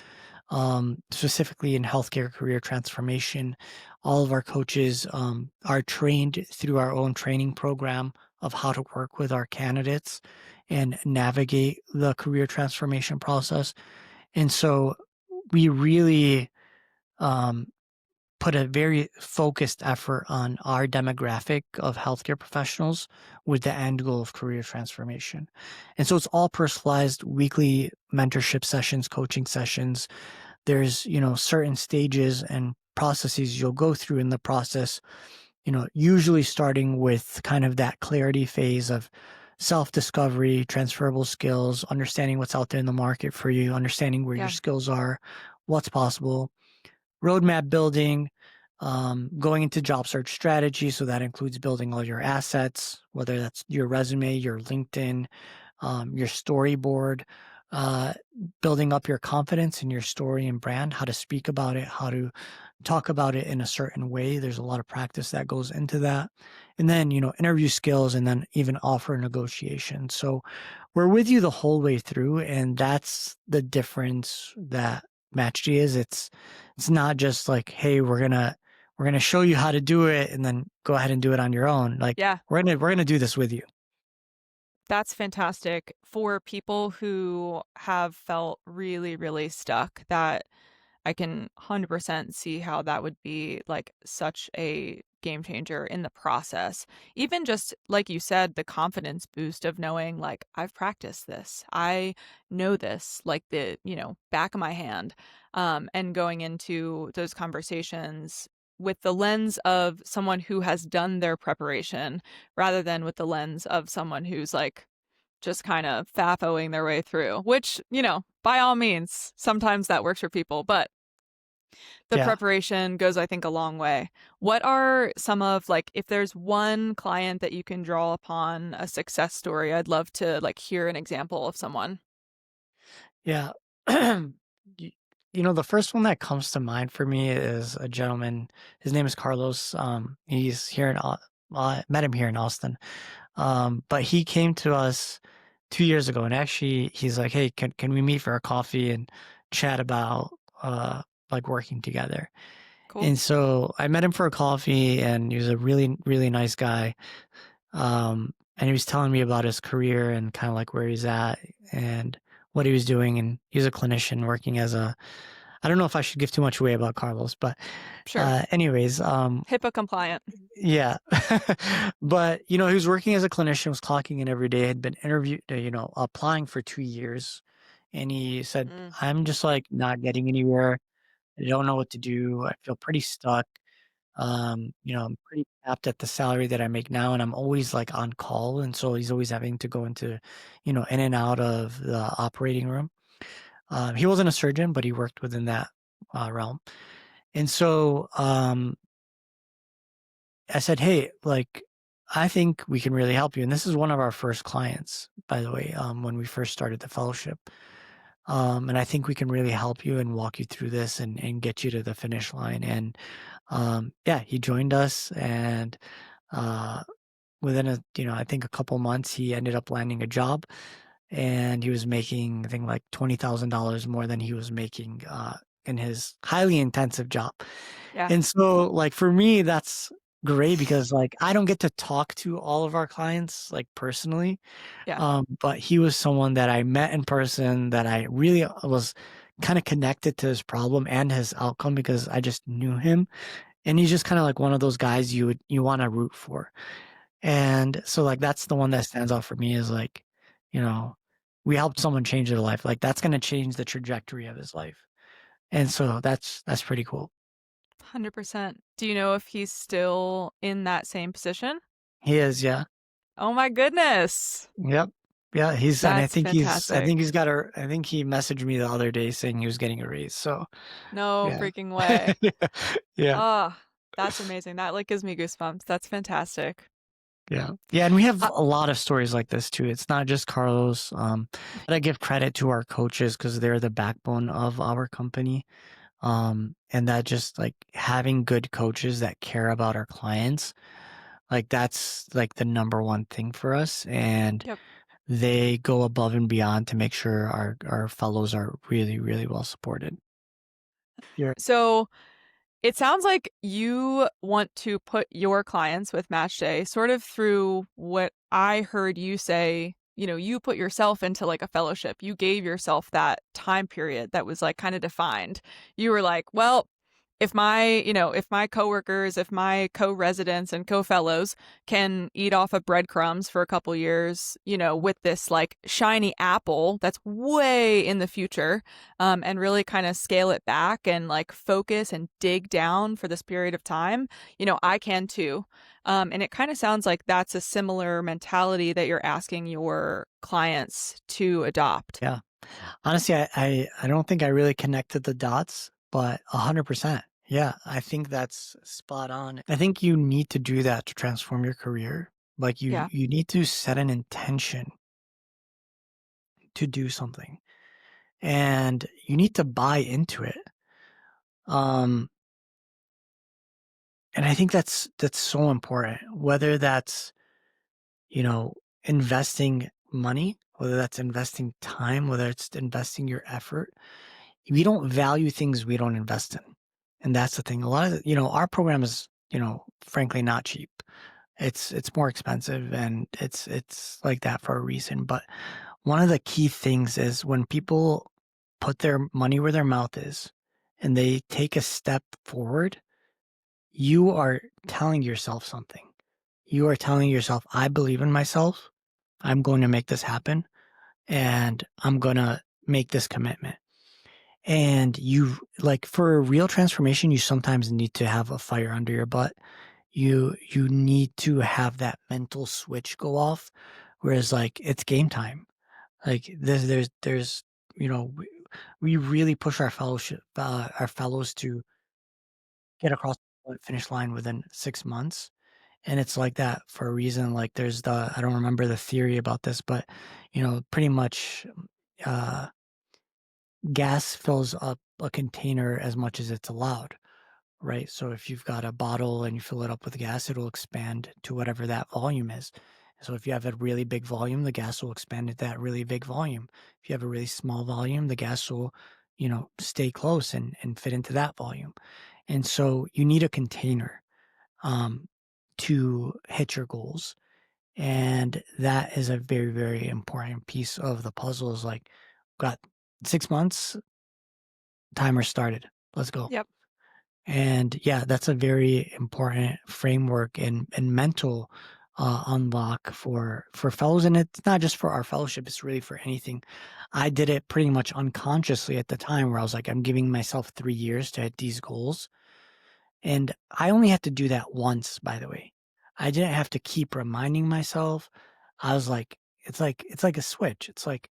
specifically in healthcare career transformation. All of our coaches are trained through our own training program of how to work with our candidates and navigate the career transformation process. And so we really um, put a very focused effort on our demographic of healthcare professionals with the end goal of career transformation. And so it's all personalized weekly mentorship sessions, coaching sessions. There's, certain stages and processes you'll go through in the process, usually starting with kind of that clarity phase of self-discovery, transferable skills, understanding what's out there in the market for you, understanding where your Yeah. skills are, what's possible, roadmap building, going into job search strategy. So that includes building all your assets, whether that's your resume, your LinkedIn, your storyboard, uh, building up your confidence in your story and brand, how to speak about it, how to talk about it in a certain way. There's a lot of practice that goes into that. And then, interview skills, and then even offer negotiation. So we're with you the whole way through. And that's the difference that MatchG is. It's not just like, hey, we're gonna show you how to do it and then go ahead and do it on your own. Like, Yeah. we're gonna do this with you. That's fantastic for people who have felt really, really stuck. That I can 100% see how that would be like such a game changer in the process. Even just like you said, the confidence boost of knowing like I've practiced this. I know this like the, back of my hand. And going into those conversations with the lens of someone who has done their preparation rather than with the lens of someone who's like just kind of fafoing their way through, which, by all means, sometimes that works for people, but the Yeah. preparation goes, I think, a long way. What are some of like if there's one client that you can draw upon a success story, I'd love to like hear an example of someone. Yeah. Y the first one that comes to mind for me is a gentleman. His name is Carlos. He's here in Au met him here in Austin. But he came to us 2 years ago, and actually he's like, "Hey, can we meet for a coffee and chat about, uh, like, working together?" Cool. And so I met him for a coffee, and he was a really, really nice guy. And he was telling me about his career and kind of like where he's at and what he was doing. And he's a clinician working as a, I don't know if I should give too much away about Carlos, but Sure. anyways, HIPAA compliant. yeah. But, he was working as a clinician, was clocking in every day, had been interviewed, applying for 2 years. And he said, Mm, I'm just like not getting anywhere. I don't know what to do. I feel pretty stuck. I'm pretty capped at the salary that I make now, and I'm always like on call. And so he's always having to go into, in and out of the operating room. He wasn't a surgeon, but he worked within that realm. And so I said, hey, like, I think we can really help you. And this is one of our first clients, by the way, when we first started the fellowship. And I think we can really help you and walk you through this and get you to the finish line. And yeah, he joined us, and uh, within I think a couple months, he ended up landing a job, and he was making, I think, like $20,000 more than he was making in his highly intensive job. Yeah. And so, like, for me, that's great because, like, I don't get to talk to all of our clients, like, personally. Yeah. But he was someone that I met in person that I really was kind of connected to his problem and his outcome because I just knew him. And he's just kind of like one of those guys you want to root for. And so, like, that's the one that stands out for me is like, you know, we helped someone change their life. Like, that's going to change the trajectory of his life. And so that's pretty cool. 100%. Do you know if he's still in that same position? He is, yeah. Oh my goodness. Yep. Yeah, and That's I fantastic. think he's got I think he messaged me the other day saying he was getting a raise. So, No yeah. freaking way. Yeah. Ah, that's amazing. That like gives me goosebumps. That's fantastic. Yeah. Yeah, and we have Uh, a lot of stories like this too. It's not just Carlos. But I give credit to our coaches because they're the backbone of our company. And that just like having good coaches that care about our clients, like that's like the number one thing for us. And yep. they go above and beyond to make sure our fellows are really, really well supported. Yeah. So it sounds like you want to put your clients with MatchDay sort of through what I heard you say. You put yourself into like a fellowship. You gave yourself that time period that was like kind of defined. You were like, well, if my coworkers, if my co-residents and co-fellows can eat off of breadcrumbs for a couple years, with this like shiny apple that's way in the future, and really kind of scale it back and like focus and dig down for this period of time, I can too. And it kind of sounds like that's a similar mentality that you're asking your clients to adopt. Yeah. Honestly, I don't think I really connected the dots, but 100%. Yeah, I think that's spot on. I think you need to do that to transform your career. Like Yeah. you need to set an intention to do something and you need to buy into it. Um, and I think that's so important, whether that's, you know, investing money, whether that's investing time, whether it's investing your effort. We don't value things we don't invest in. And that's the thing. A lot of, our program is, frankly not cheap. It's more expensive and it's like that for a reason. But one of the key things is when people put their money where their mouth is and they take a step forward, you are telling yourself something. You are telling yourself, I believe in myself. I'm going to make this happen and I'm going to make this commitment. And you like for a real transformation, you sometimes need to have a fire under your butt. You need to have that mental switch go off. Whereas like it's game time. Like there's you know we really push our fellows to get across the finish line within 6 months. And it's like that for a reason. Like there's I don't remember the theory about this, but pretty much uh gas fills up a container as much as it's allowed, right? So if you've got a bottle and you fill it up with gas, it'll expand to whatever that volume is. So if you have a really big volume, the gas will expand to that really big volume. If you have a really small volume, the gas will, stay close and fit into that volume. And so you need a container um, to hit your goals. And that is a very, very important piece of the puzzle is like, got 6 months, timer started. Let's go. Yep. And yeah, that's a very important framework and mental unlock for fellows. And it's not just for our fellowship, it's really for anything. I did it pretty much unconsciously at the time where I was like, I'm giving myself 3 years to hit these goals. And I only had to do that once, by the way. I didn't have to keep reminding myself. I was like, it's like a switch. It's like,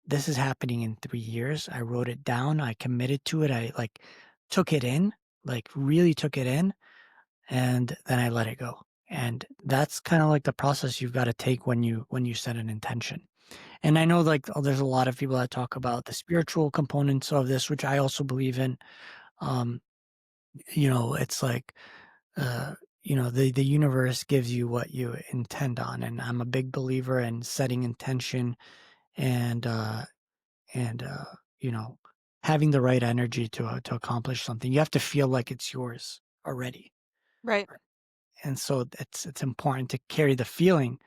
this is happening in 3 years. I wrote it down. I committed to it. I like took it in, like really took it in, and then I let it go. And that's kind of like the process you've got to take when you set an intention. And I know like there's a lot of people that talk about the spiritual components of this, which I also believe in. Um, it's like the universe gives you what you intend on, and I'm a big believer in setting intention and and uh, you know having the right energy to accomplish something. You have to feel like it's yours already. Right. And so it's important to carry the feeling,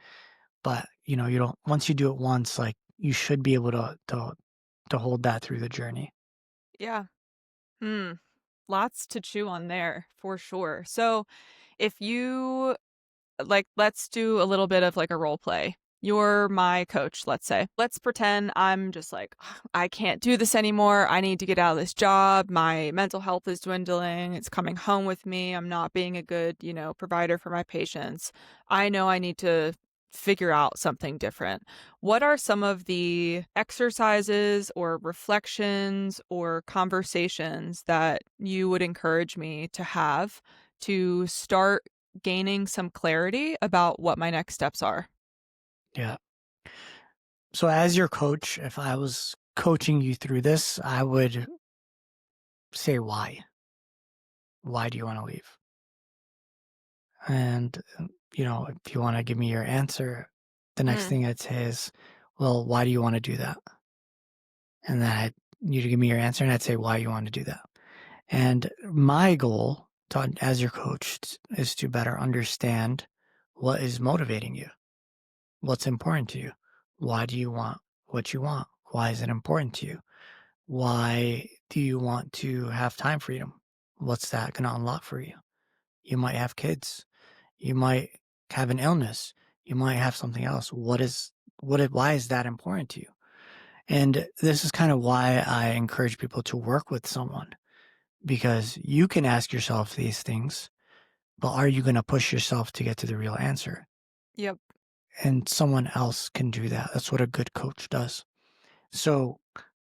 but you don't once you do it once, like you should be able to hold that through the journey. Yeah. Hmm. Lots to chew on there for sure. So, if you like, let's do a little bit of like a role play. You're my coach, let's say. Let's pretend I'm just like, "Ugh, I can't do this anymore. I need to get out of this job. My mental health is dwindling. It's coming home with me. I'm not being a good, provider for my patients. I know I need to figure out something different. What are some of the exercises or reflections or conversations that you would encourage me to have to start gaining some clarity about what my next steps are? Yeah. So as your coach, if I was coaching you through this, I would say why. Why do you want to leave? And if you want to give me your answer, the next Mm, thing I'd say is, well, why do you want to do that? And then you to give me your answer, and I'd say why you want to do that. And my goal as your coach is to better understand what is motivating you, what's important to you, why do you want what you want, why is it important to you, why do you want to have time freedom, what's that going to unlock for you? You might have kids, you might have an illness, you might have something else. Why is that important to you? And this is kind of why I encourage people to work with someone, because you can ask yourself these things, but are you going to push yourself to get to the real answer? yep. And someone else can do that. That's what a good coach does. So,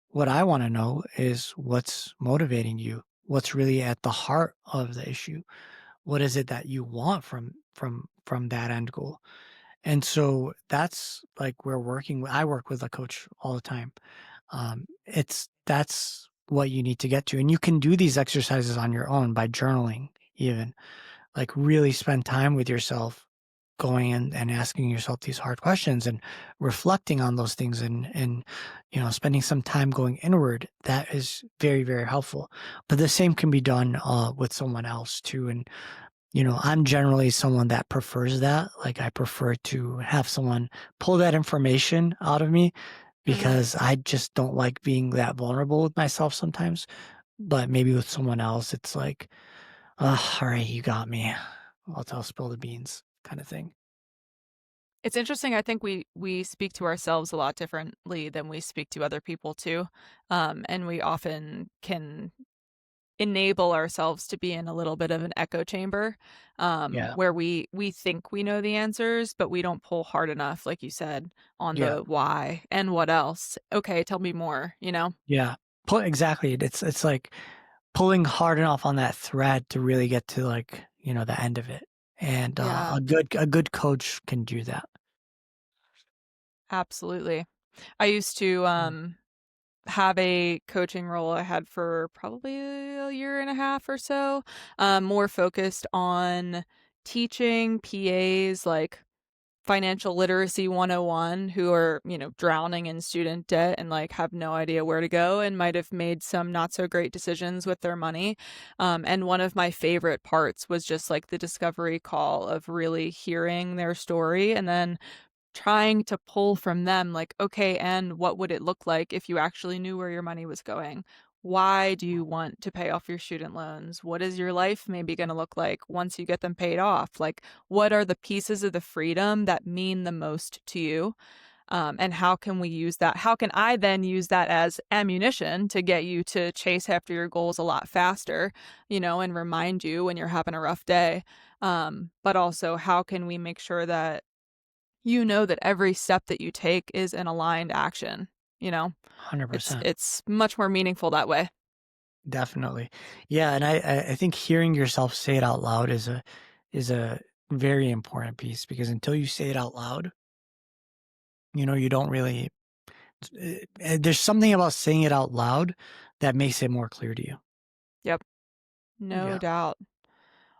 what I want to know is what's motivating you? What's really at the heart of the issue? What is it that you want from that end goal? And so that's like I work with a coach all the time. That's what you need to get to. And you can do these exercises on your own by journaling, even like really spend time with yourself, going and asking yourself these hard questions and reflecting on those things, and spending some time going inward. That is very, very helpful. But the same can be done with someone else too. And I'm generally someone that prefers that. Like, I prefer to have someone pull that information out of me, Hmm. because I just don't like being that vulnerable with myself sometimes. But maybe with someone else, it's like, all right, you got me. I'll tell spill the beans kind of thing. It's interesting. I think we speak to ourselves a lot differently than we speak to other people too, and we often can enable ourselves to be in a little bit of an echo chamber, Yeah. where we think we know the answers, but we don't pull hard enough, like you said, on Yeah. the why and what else. Okay, tell me more. Yeah. Exactly. It's like pulling hard enough on that thread to really get to, like, the end of it. And Yeah, a good coach can do that. absolutely. I used to Mm. have a coaching role I had for probably a year and a half or so, more focused on teaching PAs like financial literacy 101 who are, drowning in student debt and like have no idea where to go and might have made some not so great decisions with their money. And one of my favorite parts was just like the discovery call of really hearing their story and then trying to pull from them like, okay, and what would it look like if you actually knew where your money was going? Why do you want to pay off your student loans? What is your life maybe going to look like once you get them paid off? Like, what are the pieces of the freedom that mean the most to you? And how can we use that? How can I then use that as ammunition to get you to chase after your goals a lot faster, and remind you when you're having a rough day? But also, how can we make sure that that every step that you take is an aligned action, you know? It's 100%. it's much more meaningful that way. Definitely. Yeah, and I think hearing yourself say it out loud is a very important piece, because until you say it out loud, you don't really there's something about saying it out loud that makes it more clear to you. Yep, no Yeah. doubt.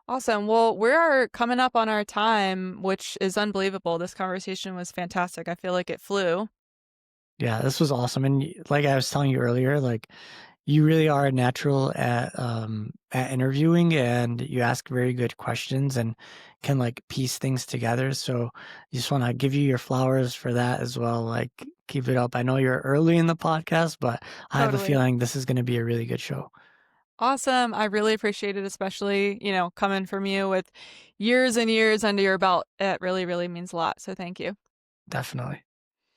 Awesome. Well, we are coming up on our time, which is unbelievable. This conversation was fantastic. I feel like it flew. Yeah, this was awesome. And like I was telling you earlier, like, you really are a natural at interviewing, and you ask very good questions and can like piece things together. So just want to give you your flowers for that as well. Like keep it up. I know you're early in the podcast, but I have a Totally. feeling this is going to be a really good show. Awesome. I really appreciate it, especially, coming from you with years and years under your belt. It really, really means a lot. So thank you. Definitely.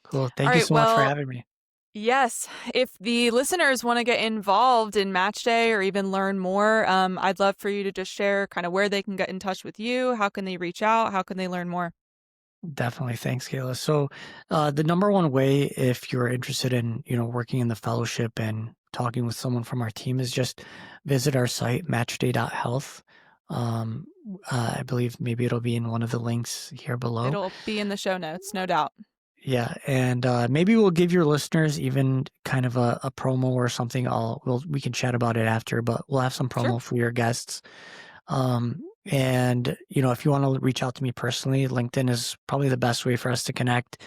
Cool. All Thank you right. so much for Well, having me. yes. If the listeners want to get involved in Match Day or even learn more, I'd love for you to just share kind of where they can get in touch with you. How can they reach out? How can they learn more? Definitely. Thanks, Kayla. So, the number one way, if you're interested in, working in the fellowship and talking with someone from our team, is just visit our site, MatchDay Health. Um, I believe maybe it'll be in one of the links here below. It'll be in the show notes, no doubt. Yeah, and maybe we'll give your listeners even kind of a promo or something. We can chat about it after, but we'll have some Sure. promo for your guests. And if you want to reach out to me personally, LinkedIn is probably the best way for us to connect.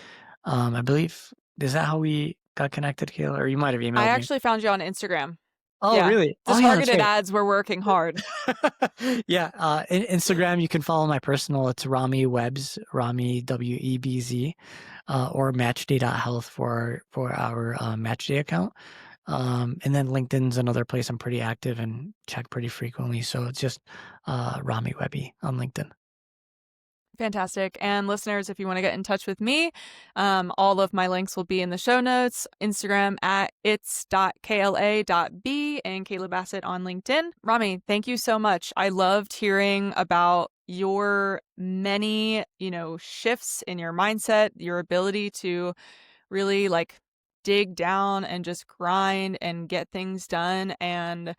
I believe, is that how we got connected, Kayla? Or you might have I emailed me. actually found you on Instagram. Oh, Yeah. really? The Oh, yeah, that's targeted right. ads were working hard. Yeah, Instagram, you can follow my personal. It's Rami Webs, Rami Webz, or MatchDay.Health for our MatchDay account. And then LinkedIn's another place I'm pretty active and check pretty frequently. So it's just Rami Wehbi on LinkedIn. Fantastic. And listeners, if you want to get in touch with me, all of my links will be in the show notes. Instagram at its.kla.b and Kayla Bassett on LinkedIn. Rami, thank you so much. I loved hearing about your many, shifts in your mindset, your ability to really like dig down and just grind and get things done. And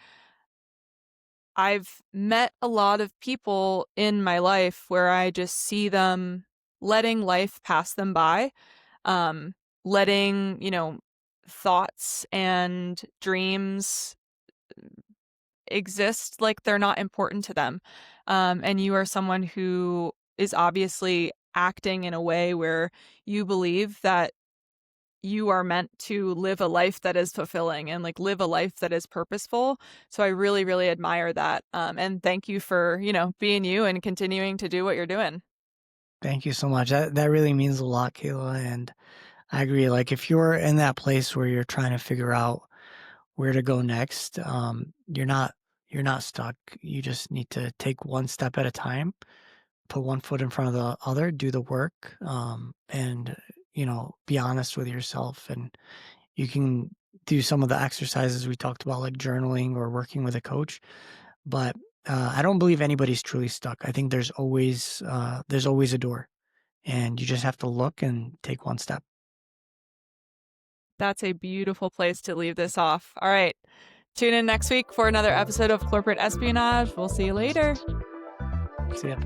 I've met a lot of people in my life where I just see them letting life pass them by, um, letting, thoughts and dreams exist like they're not important to them. And you are someone who is obviously acting in a way where you believe that you are meant to live a life that is fulfilling and like live a life that is purposeful. So I really, really admire that. And thank you for, being you and continuing to do what you're doing. Thank you so much. That really means a lot, Kayla. And I agree. Like if you're in that place where you're trying to figure out where to go next, you're not stuck. You just need to take one step at a time, put one foot in front of the other, do the work, and be honest with yourself. And you can do some of the exercises we talked about, like journaling or working with a coach. But I don't believe anybody's truly stuck. I think there's always a door, and you just have to look and take one step. That's a beautiful place to leave this off. All right. Tune in next week for another episode of Corporate Espionage. We'll see you later. See ya.